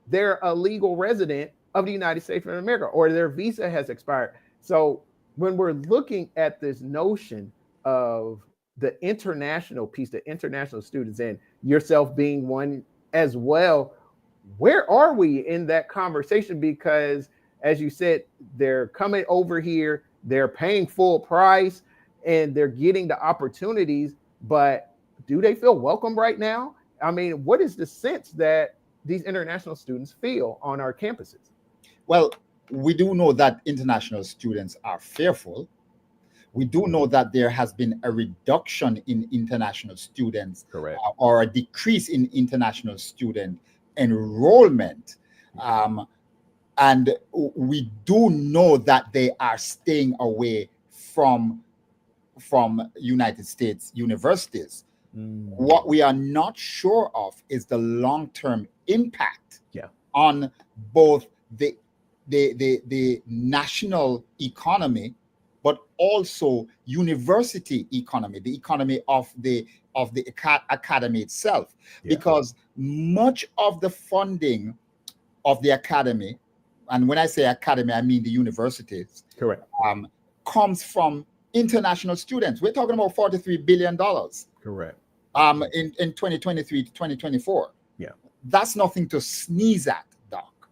they're a legal resident of the United States of America or their visa has expired. So when we're looking at this notion of the international piece, the international students, and yourself being one as well, where are we in that conversation? Because as you said, they're coming over here, they're paying full price, and they're getting the opportunities, but do they feel welcome right now? I mean, what is the sense that these international students feel on our campuses? Well, we do know that international students are fearful. We do know that there has been a reduction in international students, correct, or a decrease in international student enrollment. And we do know that they are staying away from United States universities. What we are not sure of is the long-term impact on both the national economy, but also university economy, the economy of the academy itself, because much of the funding of the academy, and when I say academy, I mean the universities, correct, comes from international students. We're talking about $43 billion. Correct. In 2023 to 2024. Yeah. That's nothing to sneeze at, Doc.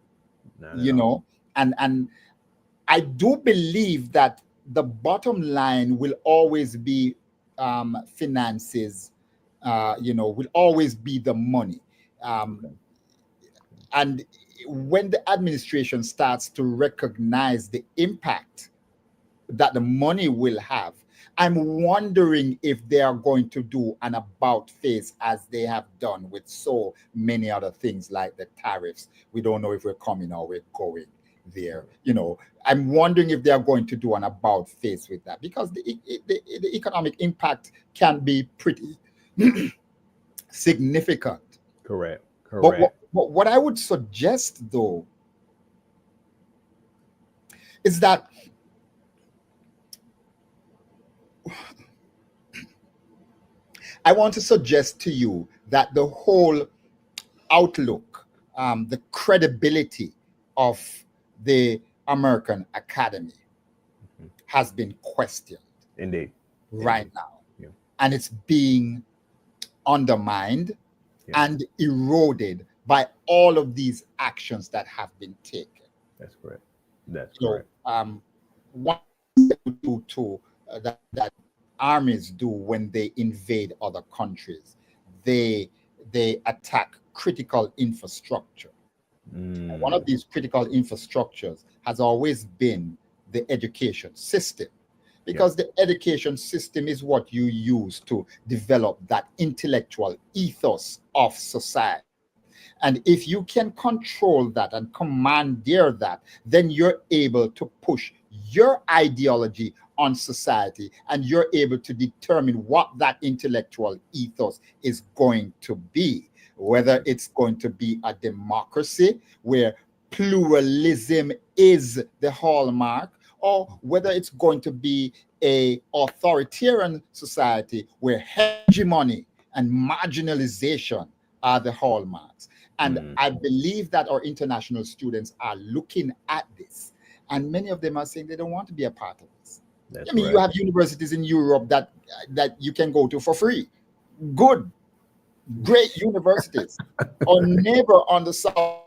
You know, and I do believe that the bottom line will always be finances, will always be the money. And when the administration starts to recognize the impact that the money will have, I'm wondering if they are going to do an about face as they have done with so many other things like the tariffs. We don't know if we're coming or we're going there. I'm wondering if they are going to do an about face with that, because the economic impact can be pretty significant. Correct. But what I would suggest, though, is that I want to suggest to you that the whole outlook, the credibility of the American Academy has been questioned. Indeed. Right now. Yeah. And it's being undermined and eroded by all of these actions that have been taken. That's correct. That's correct. One thing to that armies do when they invade other countries they attack critical infrastructure. And one of these critical infrastructures has always been the education system, because the education system is what you use to develop that intellectual ethos of society. And if you can control that and commandeer that, then you're able to push your ideology on society, and you're able to determine what that intellectual ethos is going to be, whether it's going to be a democracy where pluralism is the hallmark, or whether it's going to be a authoritarian society where hegemony and marginalization are the hallmarks. And I believe that our international students are looking at this, and many of them are saying they don't want to be a part of this. That's I mean, right. you have universities in Europe that you can go to for free. Good, great universities. Our neighbor on the south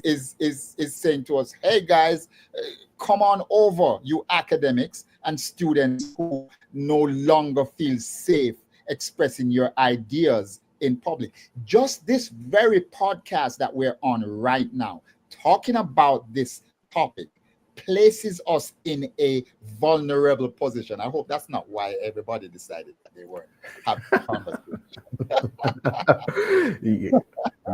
is saying to us, hey guys, come on over, you academics and students who no longer feel safe expressing your ideas in public. Just this very podcast that we're on right now, talking about this topic, places us in a vulnerable position. I hope that's not why everybody decided that they were having a conversation.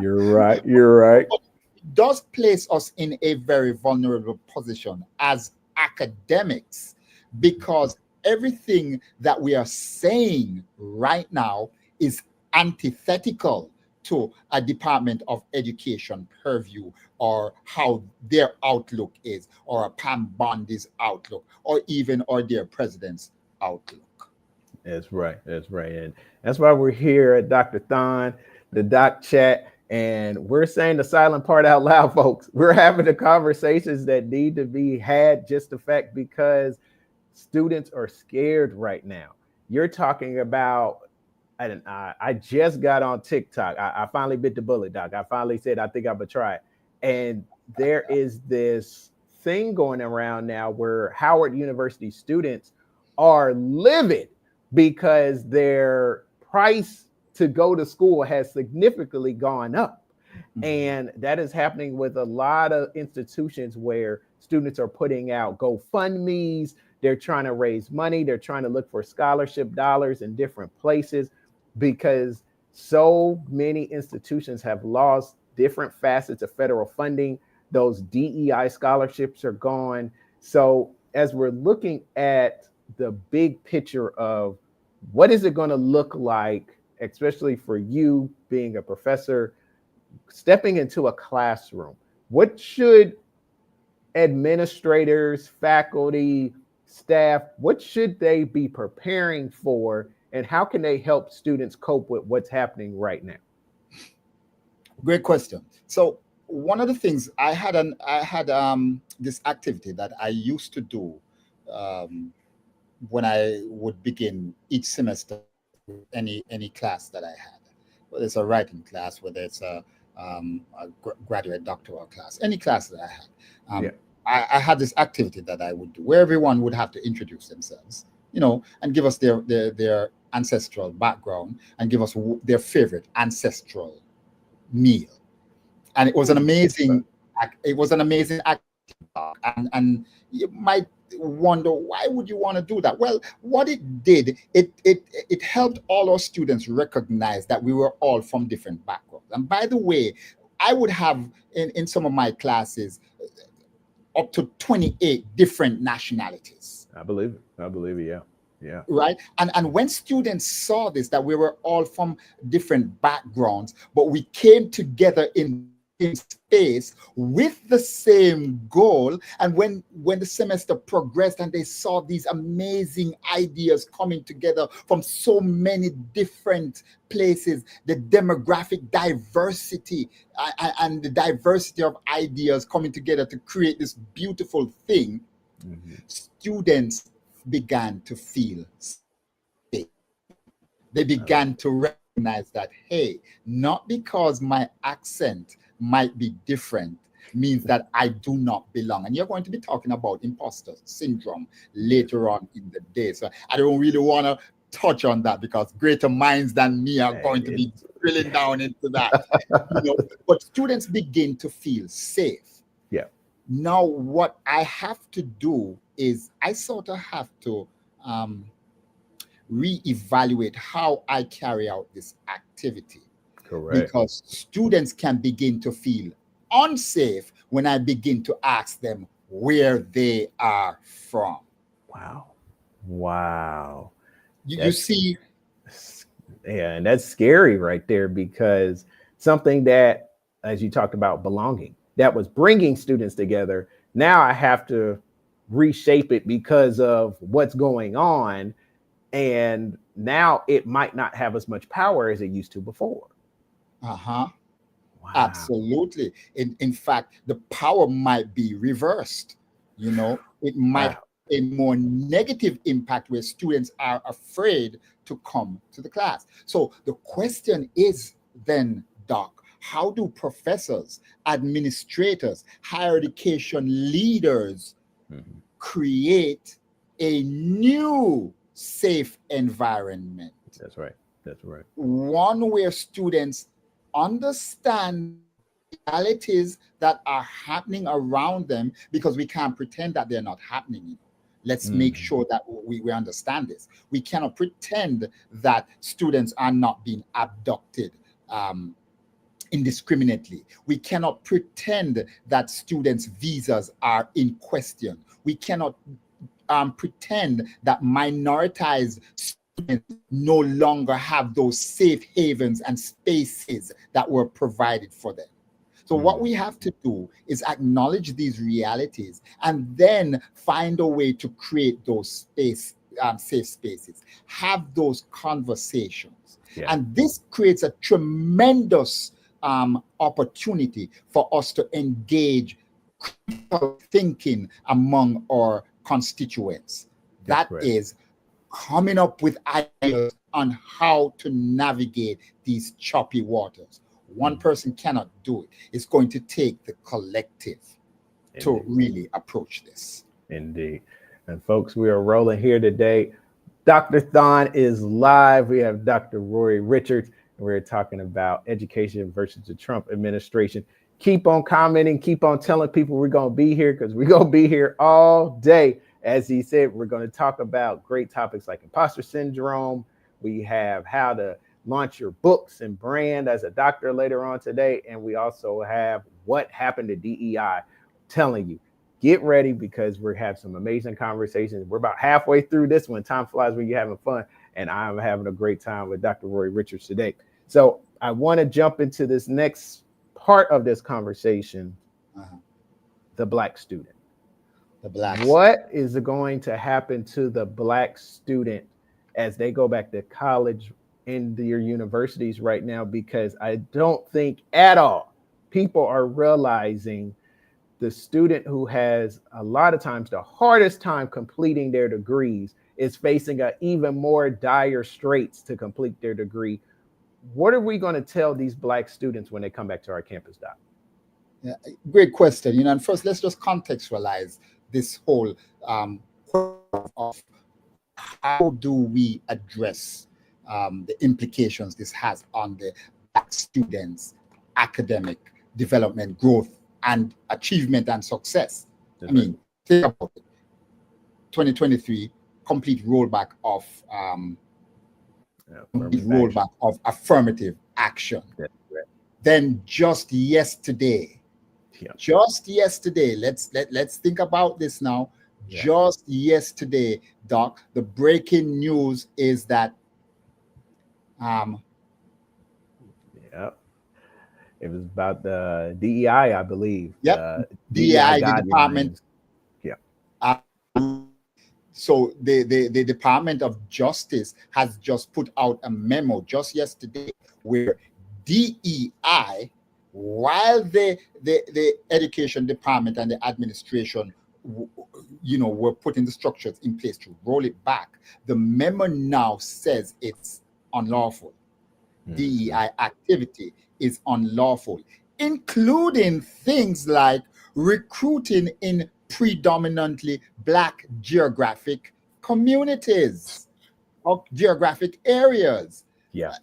You're right. You're right. But it does place us in a very vulnerable position as academics, because everything that we are saying right now is antithetical to a Department of Education purview, or how their outlook is, or a Pam Bondi's outlook, or even our dear president's outlook. That's right. That's right. And that's why we're here at DOCTORTHON, the Doc Chat, and we're saying the silent part out loud, folks. We're having the conversations that need to be had, just the fact because students are scared right now. You're talking about, I just got on TikTok. I finally bit the bullet, Doc. I finally said, I think I'm gonna try it. And there is this thing going around now where Howard University students are livid because their price to go to school has significantly gone up. And that is happening with a lot of institutions where students are putting out GoFundMes. They're trying to raise money. They're trying to look for scholarship dollars in different places, because so many institutions have lost different facets of federal funding. Those DEI scholarships are gone. So as we're looking at the big picture of what is it going to look like, especially for you being a professor, stepping into a classroom, what should administrators, faculty, staff, what should they be preparing for, and how can they help students cope with what's happening right now? Great question. So one of the things I had this activity that I used to do when I would begin each semester with any class that I had, whether it's a writing class, whether it's a graduate doctoral class, any class that I had. I had this activity that I would do where everyone would have to introduce themselves, and give us their ancestral background and give us their favorite ancestral meal. And it was an amazing activity. And you might wonder, why would you want to do that? Well, what it did, it helped all our students recognize that we were all from different backgrounds. And by the way, I would have in some of my classes up to 28 different nationalities. I believe it. Yeah. Right. And when students saw this, that we were all from different backgrounds, but we came together in space with the same goal. And when the semester progressed and they saw these amazing ideas coming together from so many different places, the demographic diversity and the diversity of ideas coming together to create this beautiful thing, students began to feel safe. They began to recognize that, hey, not because my accent might be different means that I do not belong. And you're going to be talking about imposter syndrome later on in the day. So I don't really want to touch on that because greater minds than me are going to be drilling down into that. But students begin to feel safe. Yeah. Now, what I have to do is I sort of have to reevaluate how I carry out this activity. Correct. Because students can begin to feel unsafe when I begin to ask them where they are from. Wow. You see? Yeah, and that's scary right there, because something that, as you talked about, belonging, that was bringing students together, now I have to reshape it because of what's going on, and now it might not have as much power as it used to before. Wow. Absolutely. In fact, the power might be reversed. It might have a more negative impact where students are afraid to come to the class. So the question is then, Doc, how do professors, administrators, higher education leaders create a new safe environment? That's right. One where students understand realities that are happening around them, because we can't pretend that they're not happening. Let's make sure that we understand this. We cannot pretend that students are not being abducted indiscriminately. We cannot pretend that students' visas are in question. We cannot pretend that minoritized students no longer have those safe havens and spaces that were provided for them. So what we have to do is acknowledge these realities and then find a way to create those safe spaces, have those conversations. Yeah. And this creates a tremendous opportunity for us to engage critical thinking among our constituents. That is coming up with ideas on how to navigate these choppy waters. One person cannot do it. It's going to take the collective to really approach this. Indeed. And folks, we are rolling here today. Doctorthon is live. We have Dr. Rory Richards, and we're talking about education versus the Trump administration. Keep on commenting, keep on telling people we're going to be here, because we're going to be here all day. As he said, we're going to talk about great topics like imposter syndrome. We have how to launch your books and brand as a doctor later on today. And we also have what happened to DEI. Telling you, get ready, because we're having some amazing conversations. We're about halfway through this one. Time flies when you're having fun. And I'm having a great time with Dr. Rory Richards today. So I want to jump into this next part of this conversation, the Black student. What is going to happen to the Black student as they go back to college in your universities right now? Because I don't think at all people are realizing the student who has a lot of times the hardest time completing their degrees is facing an even more dire straits to complete their degree. What are we going to tell these Black students when they come back to our campus, Doc? Yeah, great question. And first, let's just contextualize this whole of how do we address the implications this has on the Black students' academic development, growth, and achievement and success. That's I mean, think about it. 2023, complete rollback of affirmative action. Then just yesterday, let's think about this now. Yeah. Just yesterday, Doc, the breaking news is that it was about the DEI, I believe. Yep. DEI, the department. Yeah. So the Department of Justice has just put out a memo just yesterday where DEI, while the Education Department and the administration, were putting the structures in place to roll it back, the memo now says it's unlawful. DEI activity is unlawful, including things like recruiting in predominantly Black geographic communities or geographic areas. Yeah.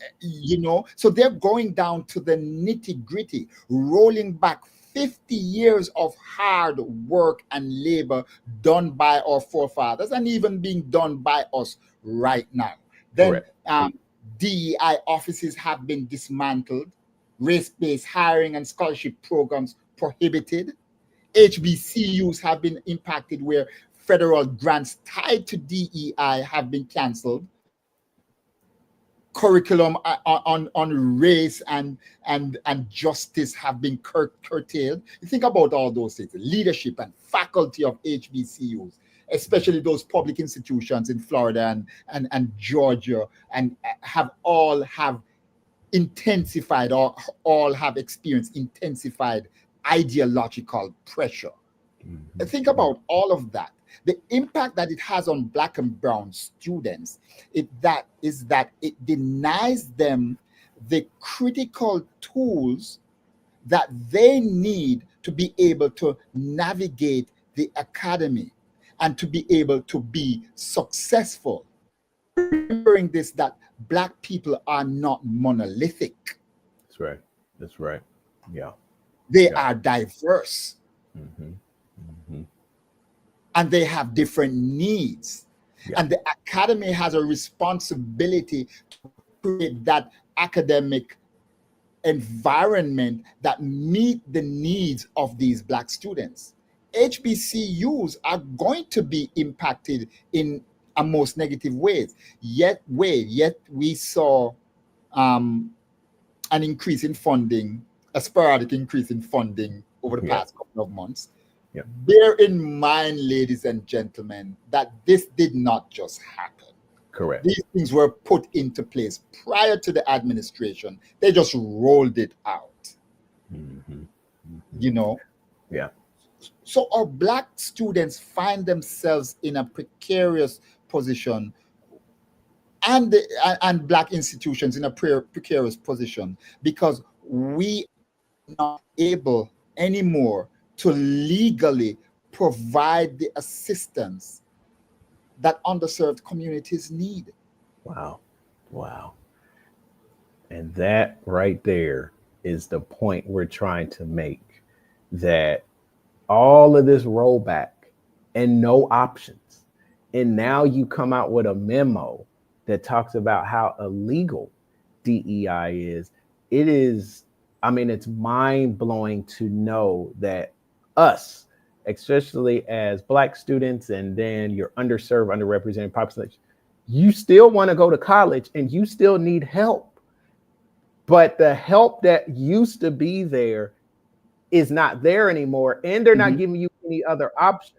So they're going down to the nitty gritty, rolling back 50 years of hard work and labor done by our forefathers and even being done by us right now. Then DEI offices have been dismantled, race-based hiring and scholarship programs prohibited, HBCUs have been impacted where federal grants tied to DEI have been canceled, curriculum on race and justice have been curtailed. You think about all those things, leadership and faculty of HBCUs, especially those public institutions in Florida and Georgia, and have intensified or all have experienced intensified ideological pressure. Think about all of that. The impact that it has on Black and brown students is that it denies them the critical tools that they need to be able to navigate the academy and to be able to be successful. Remembering this, that Black people are not monolithic. That's right. Yeah. They are diverse. And they have different needs. And the academy has a responsibility to create that academic environment that meet the needs of these Black students. HBCUs are going to be impacted in a most negative ways. Yet we saw an increase in funding, a sporadic increase in funding over the past couple of months. Bear in mind, ladies and gentlemen, that this did not just happen. Correct. These things were put into place prior to the administration. They just rolled it out. So our Black students find themselves in a precarious position, and Black institutions in a precarious position, because we are not able anymore to legally provide the assistance that underserved communities need. Wow. And that right there is the point we're trying to make, that all of this rollback and no options. And now you come out with a memo that talks about how illegal DEI is. It's mind-blowing to know that us, especially as Black students, and then your underserved, underrepresented population, you still want to go to college and you still need help. But the help that used to be there is not there anymore, and they're not giving you any other options.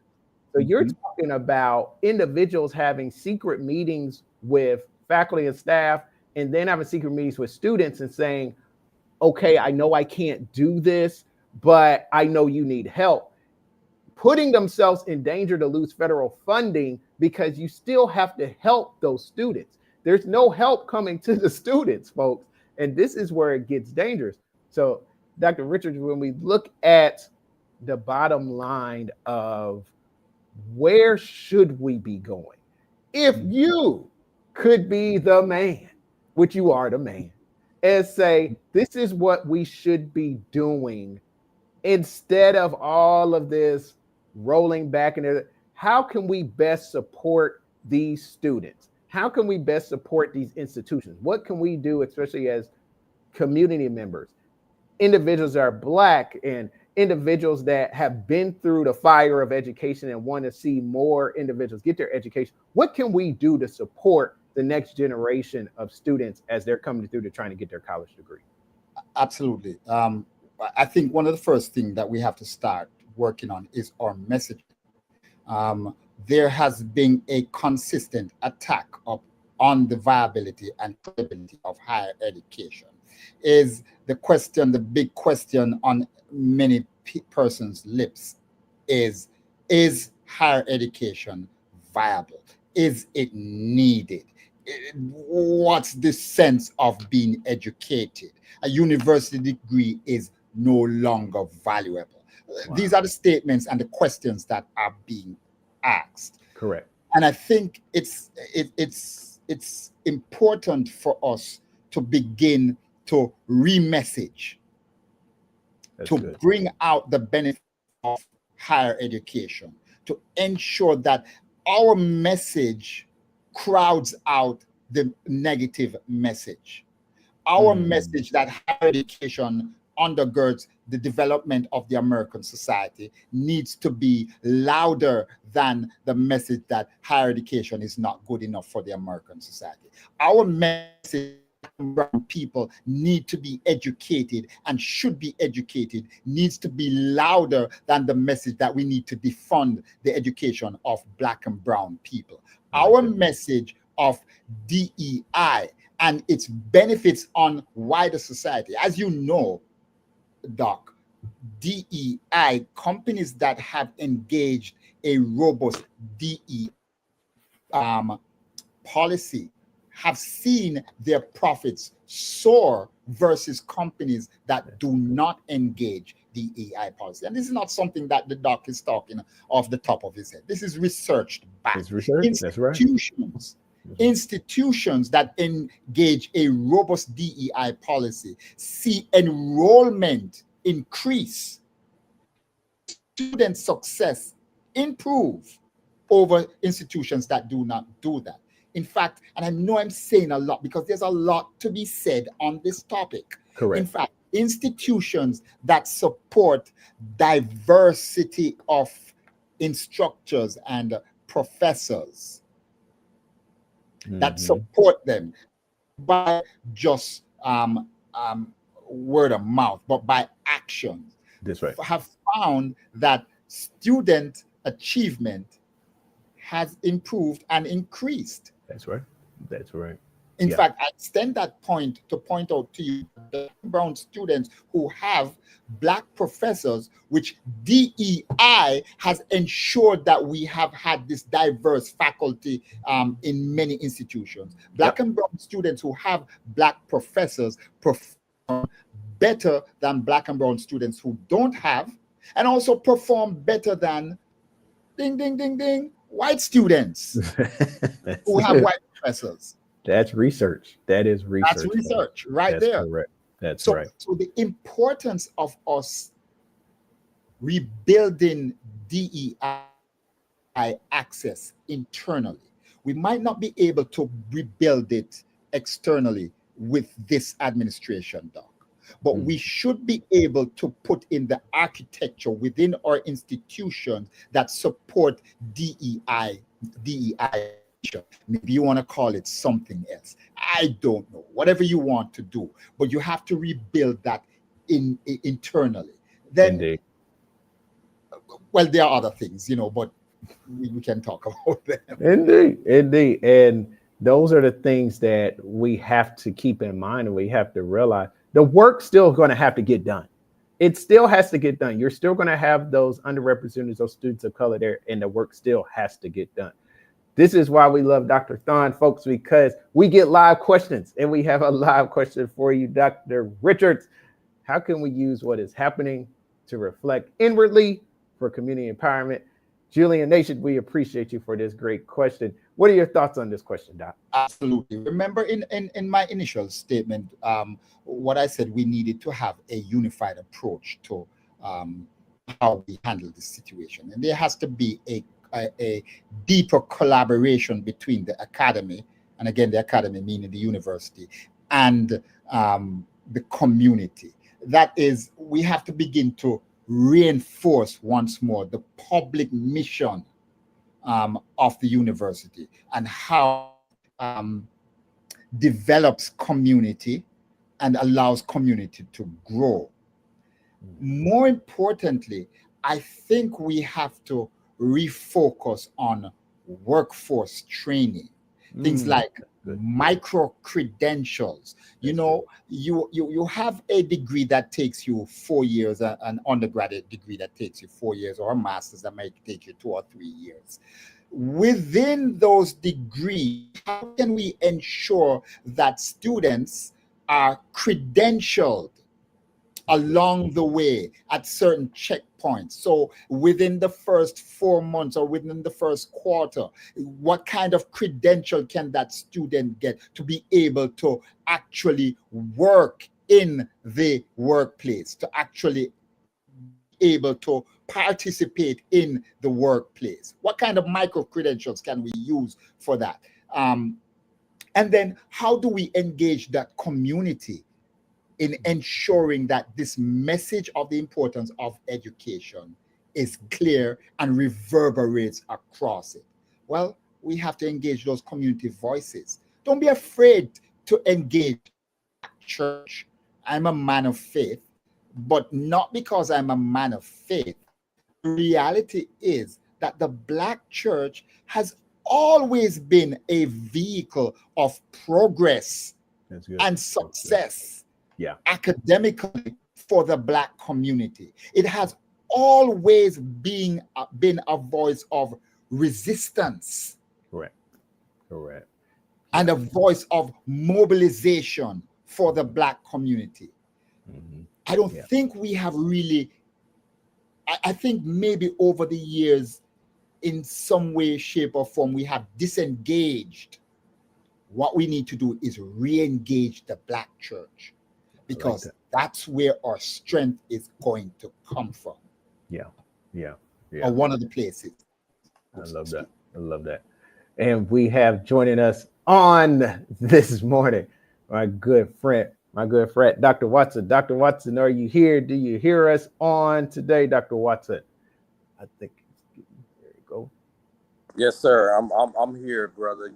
So you're talking about individuals having secret meetings with faculty and staff, and then having secret meetings with students and saying, okay, I know I can't do this, but I know you need help, putting themselves in danger to lose federal funding because you still have to help those students. There's no help coming to the students, folks. And this is where it gets dangerous. So, Dr. Richards, when we look at the bottom line of where should we be going, if you could be the man, which you are the man, and say, this is what we should be doing instead of all of this rolling back, and how can we best support these students? How can we best support these institutions? What can we do, especially as community members, individuals that are Black and individuals that have been through the fire of education and want to see more individuals get their education? What can we do to support the next generation of students as they're coming through to trying to get their college degree? Absolutely. I think one of the first things that we have to start working on is our messaging. There has been a consistent attack on the viability and credibility of higher education. Is the big question on many persons' lips is higher education viable? Is it needed? What's the sense of being educated? A university degree is no longer valuable. Wow. These are the statements and the questions that are being asked. Correct. And I think it's important for us to begin to remessage, to good. bring out the benefit of higher education, to ensure that our message crowds out the negative message. Our message that higher education undergirds the development of the American society needs to be louder than the message that higher education is not good enough for the American society. Our message, brown people need to be educated and should be educated, needs to be louder than the message that we need to defund the education of Black and brown people. Our message of DEI and its benefits on wider society. As you know, Doc, DEI, companies that have engaged a robust DEI policy have seen their profits soar versus companies that do not engage DEI policy. And this is not something that the doc is talking off the top of his head. This is researched back. It's research. That's right. Institutions that engage a robust DEI policy see enrollment increase, student success improve over institutions that do not do that. In fact, and I know I'm saying a lot because there's a lot to be said on this topic. Correct. In fact, institutions that support diversity of instructors and professors, that support them by just word of mouth, but by action. That's right. Have found that student achievement has improved and increased. That's right. That's right. In fact, I extend that point to point out to you the brown students who have Black professors, which DEI has ensured that we have had this diverse faculty in many institutions. Black and brown students who have Black professors perform better than Black and brown students who don't have, and also perform better than ding, ding, ding, ding, white students who have white professors. That's research. That is research. That's research right That's there. Correct. That's So, right. so the importance of us rebuilding DEI access internally. We might not be able to rebuild it externally with this administration, Doc. But we should be able to put in the architecture within our institutions that support DEI. Maybe you want to call it something else. I don't know. Whatever you want to do, but you have to rebuild that internally. Then, Indeed. Well, there are other things, but we can talk about them. Indeed. And those are the things that we have to keep in mind, and we have to realize the work's still going to have to get done. It still has to get done. You're still going to have those underrepresented, those students of color there, and the work still has to get done. This is why we love Doctorthon, folks, because we get live questions, and we have a live question for you, Dr. Richards. How can we use what is happening to reflect inwardly for community empowerment? Julian Nation, we appreciate you for this great question. What are your thoughts on this question, Doc? Absolutely. Remember in my initial statement, what I said, we needed to have a unified approach to how we handle this situation. And there has to be a deeper collaboration between the academy, and again, the academy meaning the university, and the community. That is, we have to begin to reinforce once more the public mission of the university and how develops community and allows community to grow. More importantly, I think we have to refocus on workforce training, things like micro credentials. You have a degree that takes you 4 years, an undergraduate degree that takes you 4 years, or a master's that might take you 2 or 3 years. Within those degrees, how can we ensure that students are credentialed along the way at certain checkpoints points. So within the first 4 months or within the first quarter, what kind of credential can that student get to be able to actually work in the workplace, to actually able to participate in the workplace? What kind of micro credentials can we use for that? And then how do we engage that community in ensuring that this message of the importance of education is clear and reverberates across it? Well, we have to engage those community voices. Don't be afraid to engage church. I'm a man of faith, but not because I'm a man of faith. The reality is that the Black church has always been a vehicle of progress and success academically for the Black community. It has always been a voice of resistance. Correct. And a voice of mobilization for the Black community. I don't think we have really, I think maybe over the years, in some way, shape, or form, we have disengaged. What we need to do is re-engage the Black church, because that's where our strength is going to come from. Or one of the places. I love that. And we have joining us on this morning, my good friend, Dr. Watson. Dr. Watson, are you here? Do you hear us on today, Dr. Watson? I think. There you go. Yes, sir. I'm here, brother.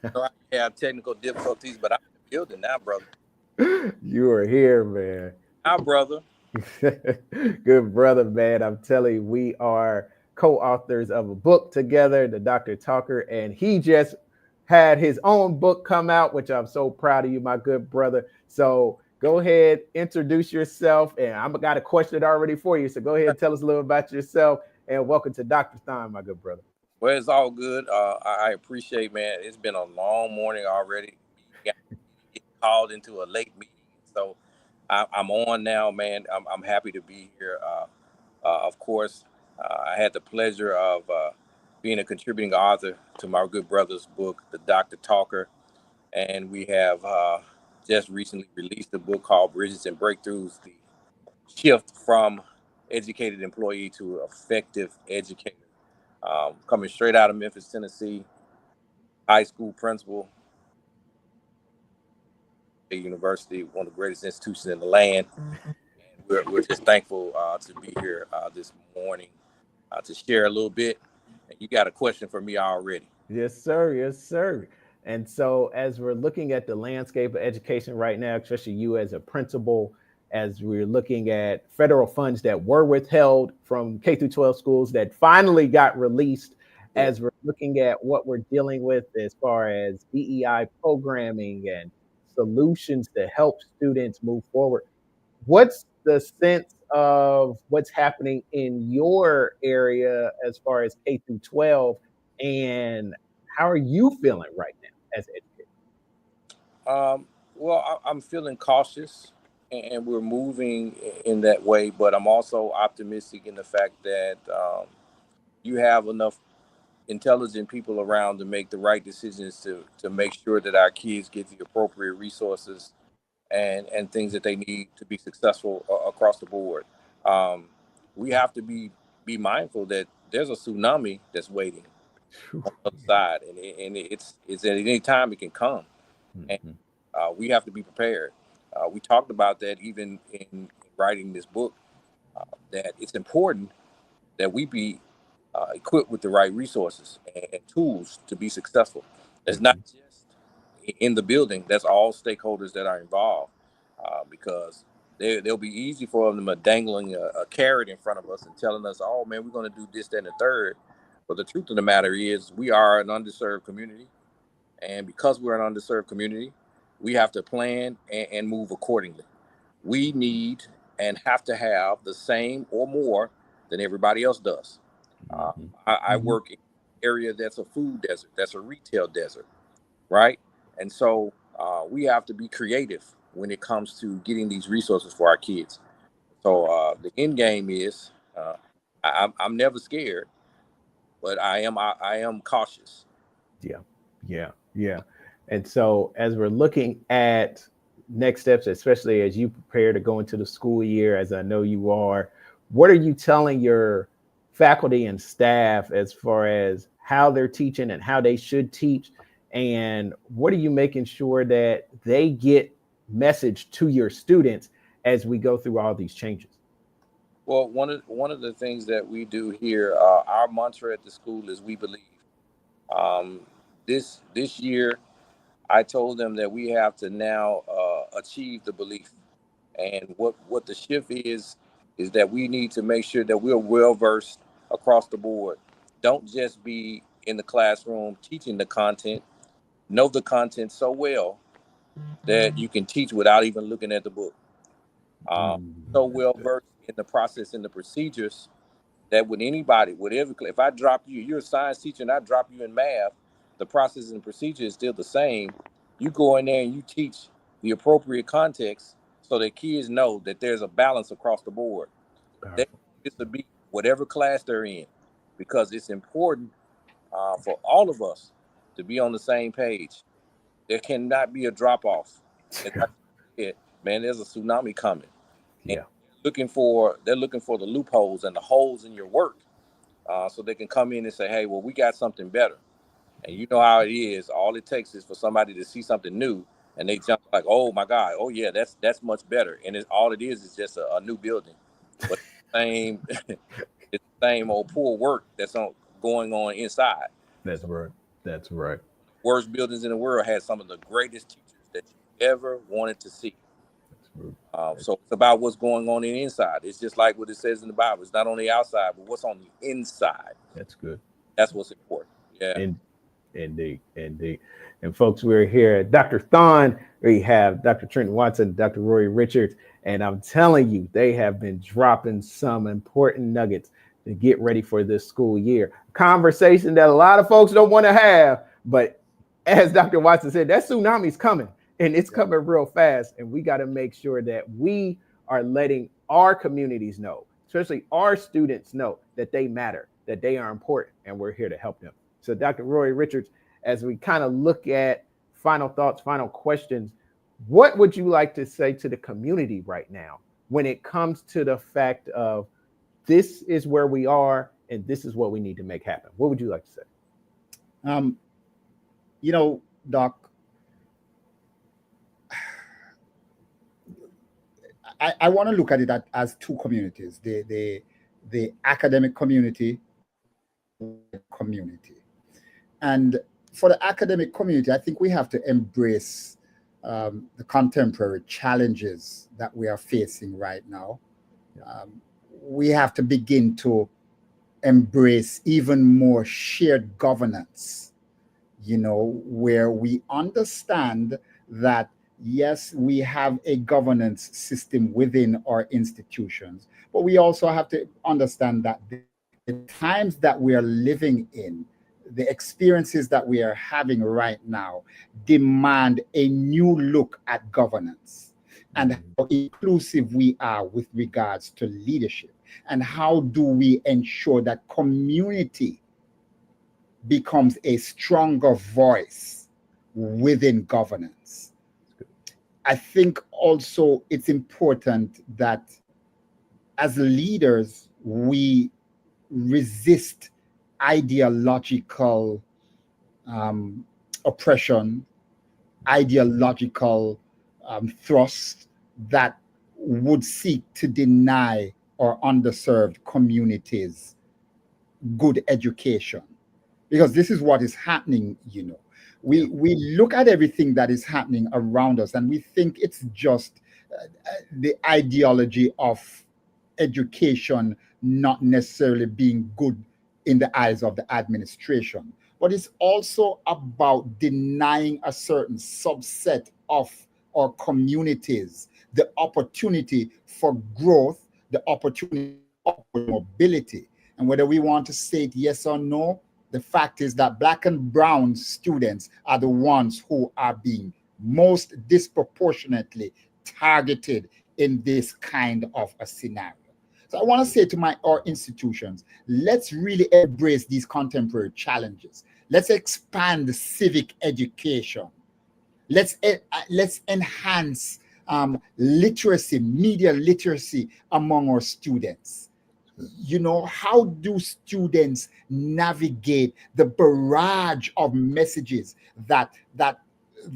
I have technical difficulties, but I'm in the building now, brother. You are here, man. Hi, brother. Good brother, man. I'm telling you, we are co-authors of a book together, the Dr. Talker, and he just had his own book come out, which I'm so proud of you, my good brother. So go ahead, introduce yourself, and I've got a question already for you. So go ahead and tell us a little about yourself, and welcome to DOCTORTHON, my good brother. Well, it's all good. I appreciate, man. It's been a long morning already. Get called into a late meeting, so I'm on now, man. I'm happy to be here. Of course, I had the pleasure of being a contributing author to my good brother's book, The Dr. Talker, and we have just recently released a book called Bridges and Breakthroughs: The Shift from Educated Employee to Effective Educator. Coming straight out of Memphis, Tennessee, high school principal, university, one of the greatest institutions in the land. And we're just thankful to be here this morning to share a little bit. And you got a question for me already. Yes, sir. And so as we're looking at the landscape of education right now, especially you as a principal, as we're looking at federal funds that were withheld from K through 12 schools that finally got released, as we're looking at what we're dealing with as far as DEI programming and solutions to help students move forward, what's the sense of what's happening in your area as far as K through 12, and how are you feeling right now as an educator? Well, I'm feeling cautious, and we're moving in that way, but I'm also optimistic in the fact that you have enough intelligent people around to make the right decisions to make sure that our kids get the appropriate resources and things that they need to be successful across the board. We have to be mindful that there's a tsunami that's waiting on the other side, and it's at any time it can come, and we have to be prepared. We talked about that even in writing this book, that it's important that we be equipped with the right resources and tools to be successful. It's not just in the building, that's all stakeholders that are involved, because they'll be easy for them dangling a carrot in front of us and telling us, oh man, we're going to do this, that, and the third. But the truth of the matter is we are an underserved community. And because we're an underserved community, we have to plan and move accordingly. We need and have to have the same or more than everybody else does. I work in an area that's a food desert, that's a retail desert, right? And so we have to be creative when it comes to getting these resources for our kids. So the end game is I'm never scared, but I am cautious. Yeah. And so as we're looking at next steps, especially as you prepare to go into the school year, as I know you are, what are you telling your faculty and staff as far as how they're teaching and how they should teach? And what are you making sure that they get message to your students as we go through all these changes? Well, one of the things that we do here, our mantra at the school is we believe. This year, I told them that we have to now achieve the belief, and what the shift is that we need to make sure that we're well versed across the board. Don't just be in the classroom teaching the content. Know the content so well that you can teach without even looking at the book. So well versed in the process and the procedures that with anybody, whatever, if I drop you, you're a science teacher and I drop you in math, the process and procedure is still the same. You go in there and you teach the appropriate context so that kids know that there's a balance across the board. They get to be whatever class they're in, because it's important for all of us to be on the same page. There cannot be a drop off. Man, there's a tsunami coming. Yeah. They're looking for the loopholes and the holes in your work, so they can come in and say, hey, well, we got something better. And you know how it is. All it takes is for somebody to see something new and they jump like, oh my God, oh yeah, that's much better. And all it is just a new building. But same it's the same old poor work that's going on inside. That's right. Worst buildings in the world had some of the greatest teachers that you ever wanted to see. So it's about what's going on in the inside. It's just like what it says in the Bible. It's not on the outside, but what's on the inside. That's good. That's what's important. Yeah. Indeed. And folks, we're here at Doctorthon. We have Dr. Trenton Watson, Dr. Roy Richards, and I'm telling you, they have been dropping some important nuggets to get ready for this school year. Conversation that a lot of folks don't want to have, but as Dr. Watson said, that tsunami's coming. And it's coming real fast. And we got to make sure that we are letting our communities know, especially our students know, that they matter, that they are important, and we're here to help them. So Dr. Roy Richards, as we kind of look at final thoughts, final questions, what would you like to say to the community right now when it comes to the fact of this is where we are and this is what we need to make happen? What would you like to say? Doc, I want to look at it as two communities, the academic community. And for the academic community, I think we have to embrace the contemporary challenges that we are facing right now. We have to begin to embrace even more shared governance, where we understand that yes, we have a governance system within our institutions, but we also have to understand that the times that we are living in, the experiences that we are having right now, demand a new look at governance and how inclusive we are with regards to leadership. And how do we ensure that community becomes a stronger voice within governance? I think also it's important that as leaders, we resist ideological oppression, ideological thrust that would seek to deny our underserved communities good education. Because this is what is happening, We look at everything that is happening around us and we think it's just the ideology of education not necessarily being good in the eyes of the administration, but it's also about denying a certain subset of our communities the opportunity for growth, the opportunity for mobility. And whether we want to say it yes or no, the fact is that Black and brown students are the ones who are being most disproportionately targeted in this kind of a scenario. So I want to say to our institutions, let's really embrace these contemporary challenges. Let's expand the civic education. Let's enhance literacy, media literacy among our students. You know, how do students navigate the barrage of messages that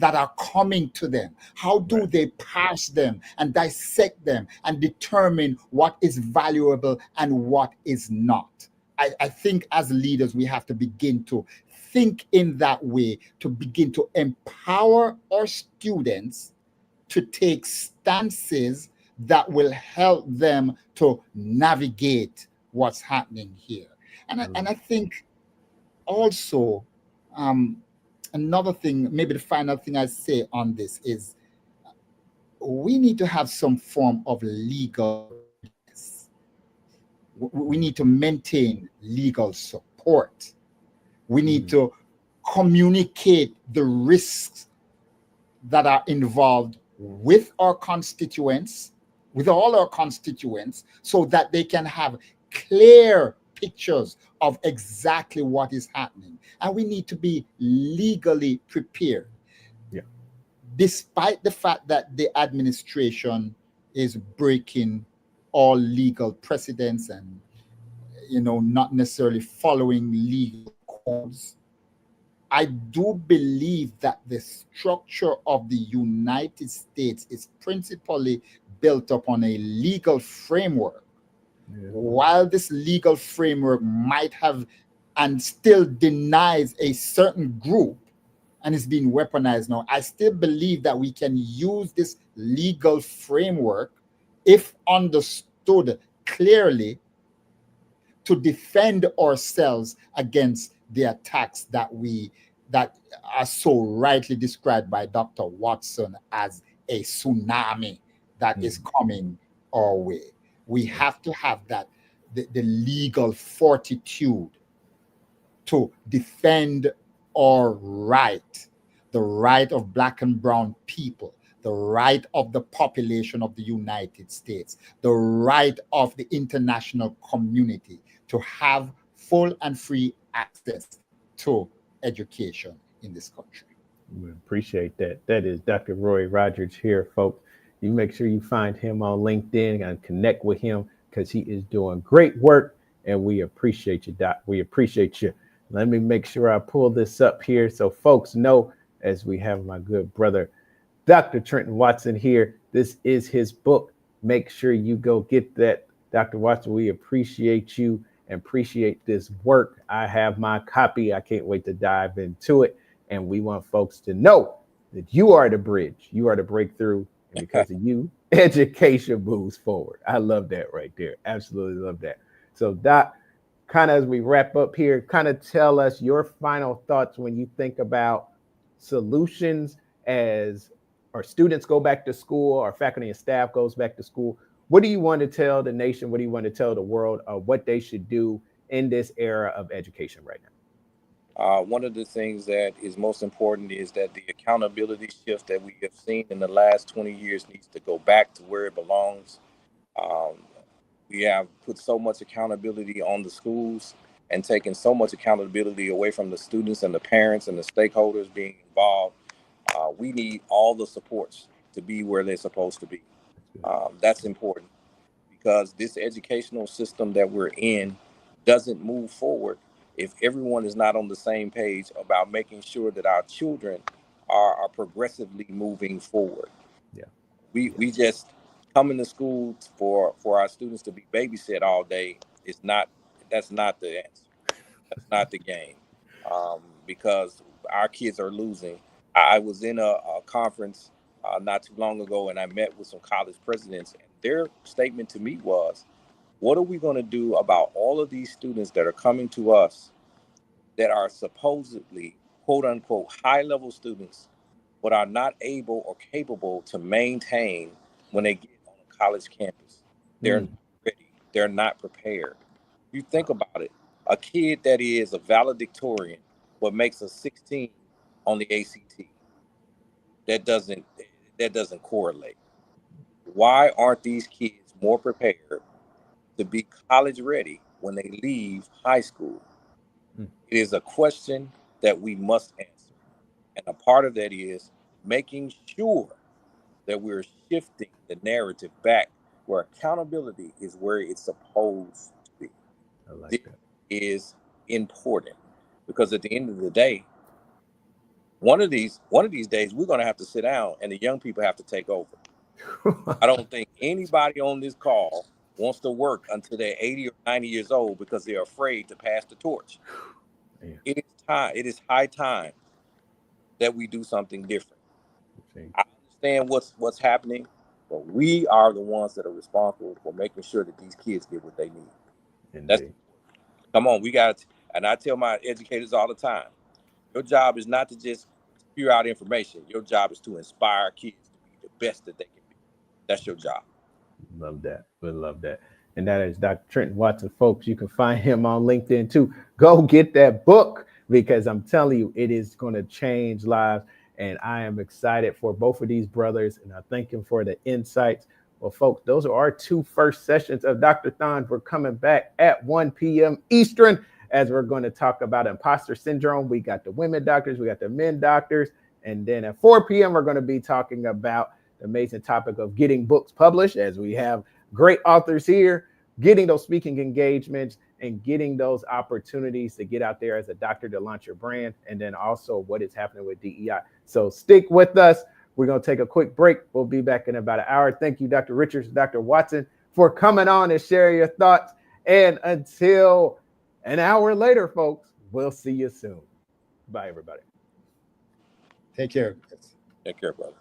are coming to them? How do they parse them and dissect them and determine what is valuable and what is not? I think as leaders, we have to begin to think in that way, to begin to empower our students to take stances that will help them to navigate what's happening here. And I think also, another thing, maybe the final thing I say on this is we need to have some form of legal readiness. We need to maintain legal support. We need to communicate the risks that are involved with our constituents, with all our constituents, so that they can have clear pictures of exactly what is happening. And we need to be legally prepared. Yeah. Despite the fact that the administration is breaking all legal precedents and, you know, not necessarily following legal codes, I do believe that the structure of the United States is principally built upon a legal framework. Yeah. While this legal framework might have and still denies a certain group and is being weaponized now, I still believe that we can use this legal framework, if understood clearly, to defend ourselves against the attacks that are so rightly described by Dr. Watson as a tsunami that is coming our way. We have to have the legal fortitude to defend our right, the right of Black and brown people, the right of the population of the United States, the right of the international community to have full and free access to education in this country. We appreciate that. That is Dr. Roy Rogers here, folks. You make sure you find him on LinkedIn and connect with him because he is doing great work, and we appreciate you, Doc. We appreciate you. Let me make sure I pull this up here so folks know, as we have my good brother, Dr. Trenton Watson here. This is his book. Make sure you go get that. Dr. Watson, we appreciate you and appreciate this work. I have my copy. I can't wait to dive into it. And we want folks to know that you are the bridge. You are the breakthrough. And because of you, education moves forward. I love that right there. Absolutely love that. So, Doc, kind of as we wrap up here, kind of tell us your final thoughts when you think about solutions as our students go back to school, our faculty and staff goes back to school. What do you want to tell the nation? What do you want to tell the world of what they should do in this era of education right now? One of the things that is most important is that the accountability shift that we have seen in the last 20 years needs to go back to where it belongs. We have put so much accountability on the schools and taken so much accountability away from the students and the parents and the stakeholders being involved. We need all the supports to be where they're supposed to be. That's important because this educational system that we're in doesn't move forward if everyone is not on the same page about making sure that our children are progressively moving forward. Yeah, we just coming to school for our students to be babysat all day that's not the answer. That's not the game. Because our kids are losing. I was in a conference not too long ago, and I met with some college presidents, and their statement to me was, what are we going to do about all of these students that are coming to us that are supposedly, quote unquote, high level students, but are not able or capable to maintain when they get on a college campus? They're not ready. They're not prepared. You think about it, a kid that is a valedictorian but makes a 16 on the ACT, that doesn't correlate. Why aren't these kids more prepared to be college ready when they leave high school? Mm. It is a question that we must answer. And a part of that is making sure that we're shifting the narrative back where accountability is where it's supposed to be. I like This that. is important because at the end of the day, one of these days we're going to have to sit down and the young people have to take over. I don't think anybody on this call wants to work until they're 80 or 90 years old because they're afraid to pass the torch. Yeah. It is time. It is high time that we do something different. I understand what's happening, but we are the ones that are responsible for making sure that these kids get what they need. That's, come on, we got, and I tell my educators all the time, your job is not to just spew out information. Your job is to inspire kids to be the best that they can be. That's your job. Love that. We love that. And that is Dr. Trenton Watson, folks. You can find him on LinkedIn too. Go get that book because I'm telling you, it is going to change lives. And I am excited for both of these brothers. And I thank him for the insights. Well, folks, those are our two first sessions of Doctorthon. We're coming back at 1 p.m. Eastern as we're going to talk about imposter syndrome. We got the women doctors, we got the men doctors. And then at 4 p.m., we're going to be talking about the amazing topic of getting books published, as we have great authors here, getting those speaking engagements and getting those opportunities to get out there as a doctor to launch your brand. And then also what is happening with DEI. So stick with us. We're going to take a quick break. We'll be back in about an hour. Thank you, Dr. Richards, Dr. Watson, for coming on and sharing your thoughts. And until an hour later, folks, we'll see you soon. Bye, everybody. Take care. Take care, brother.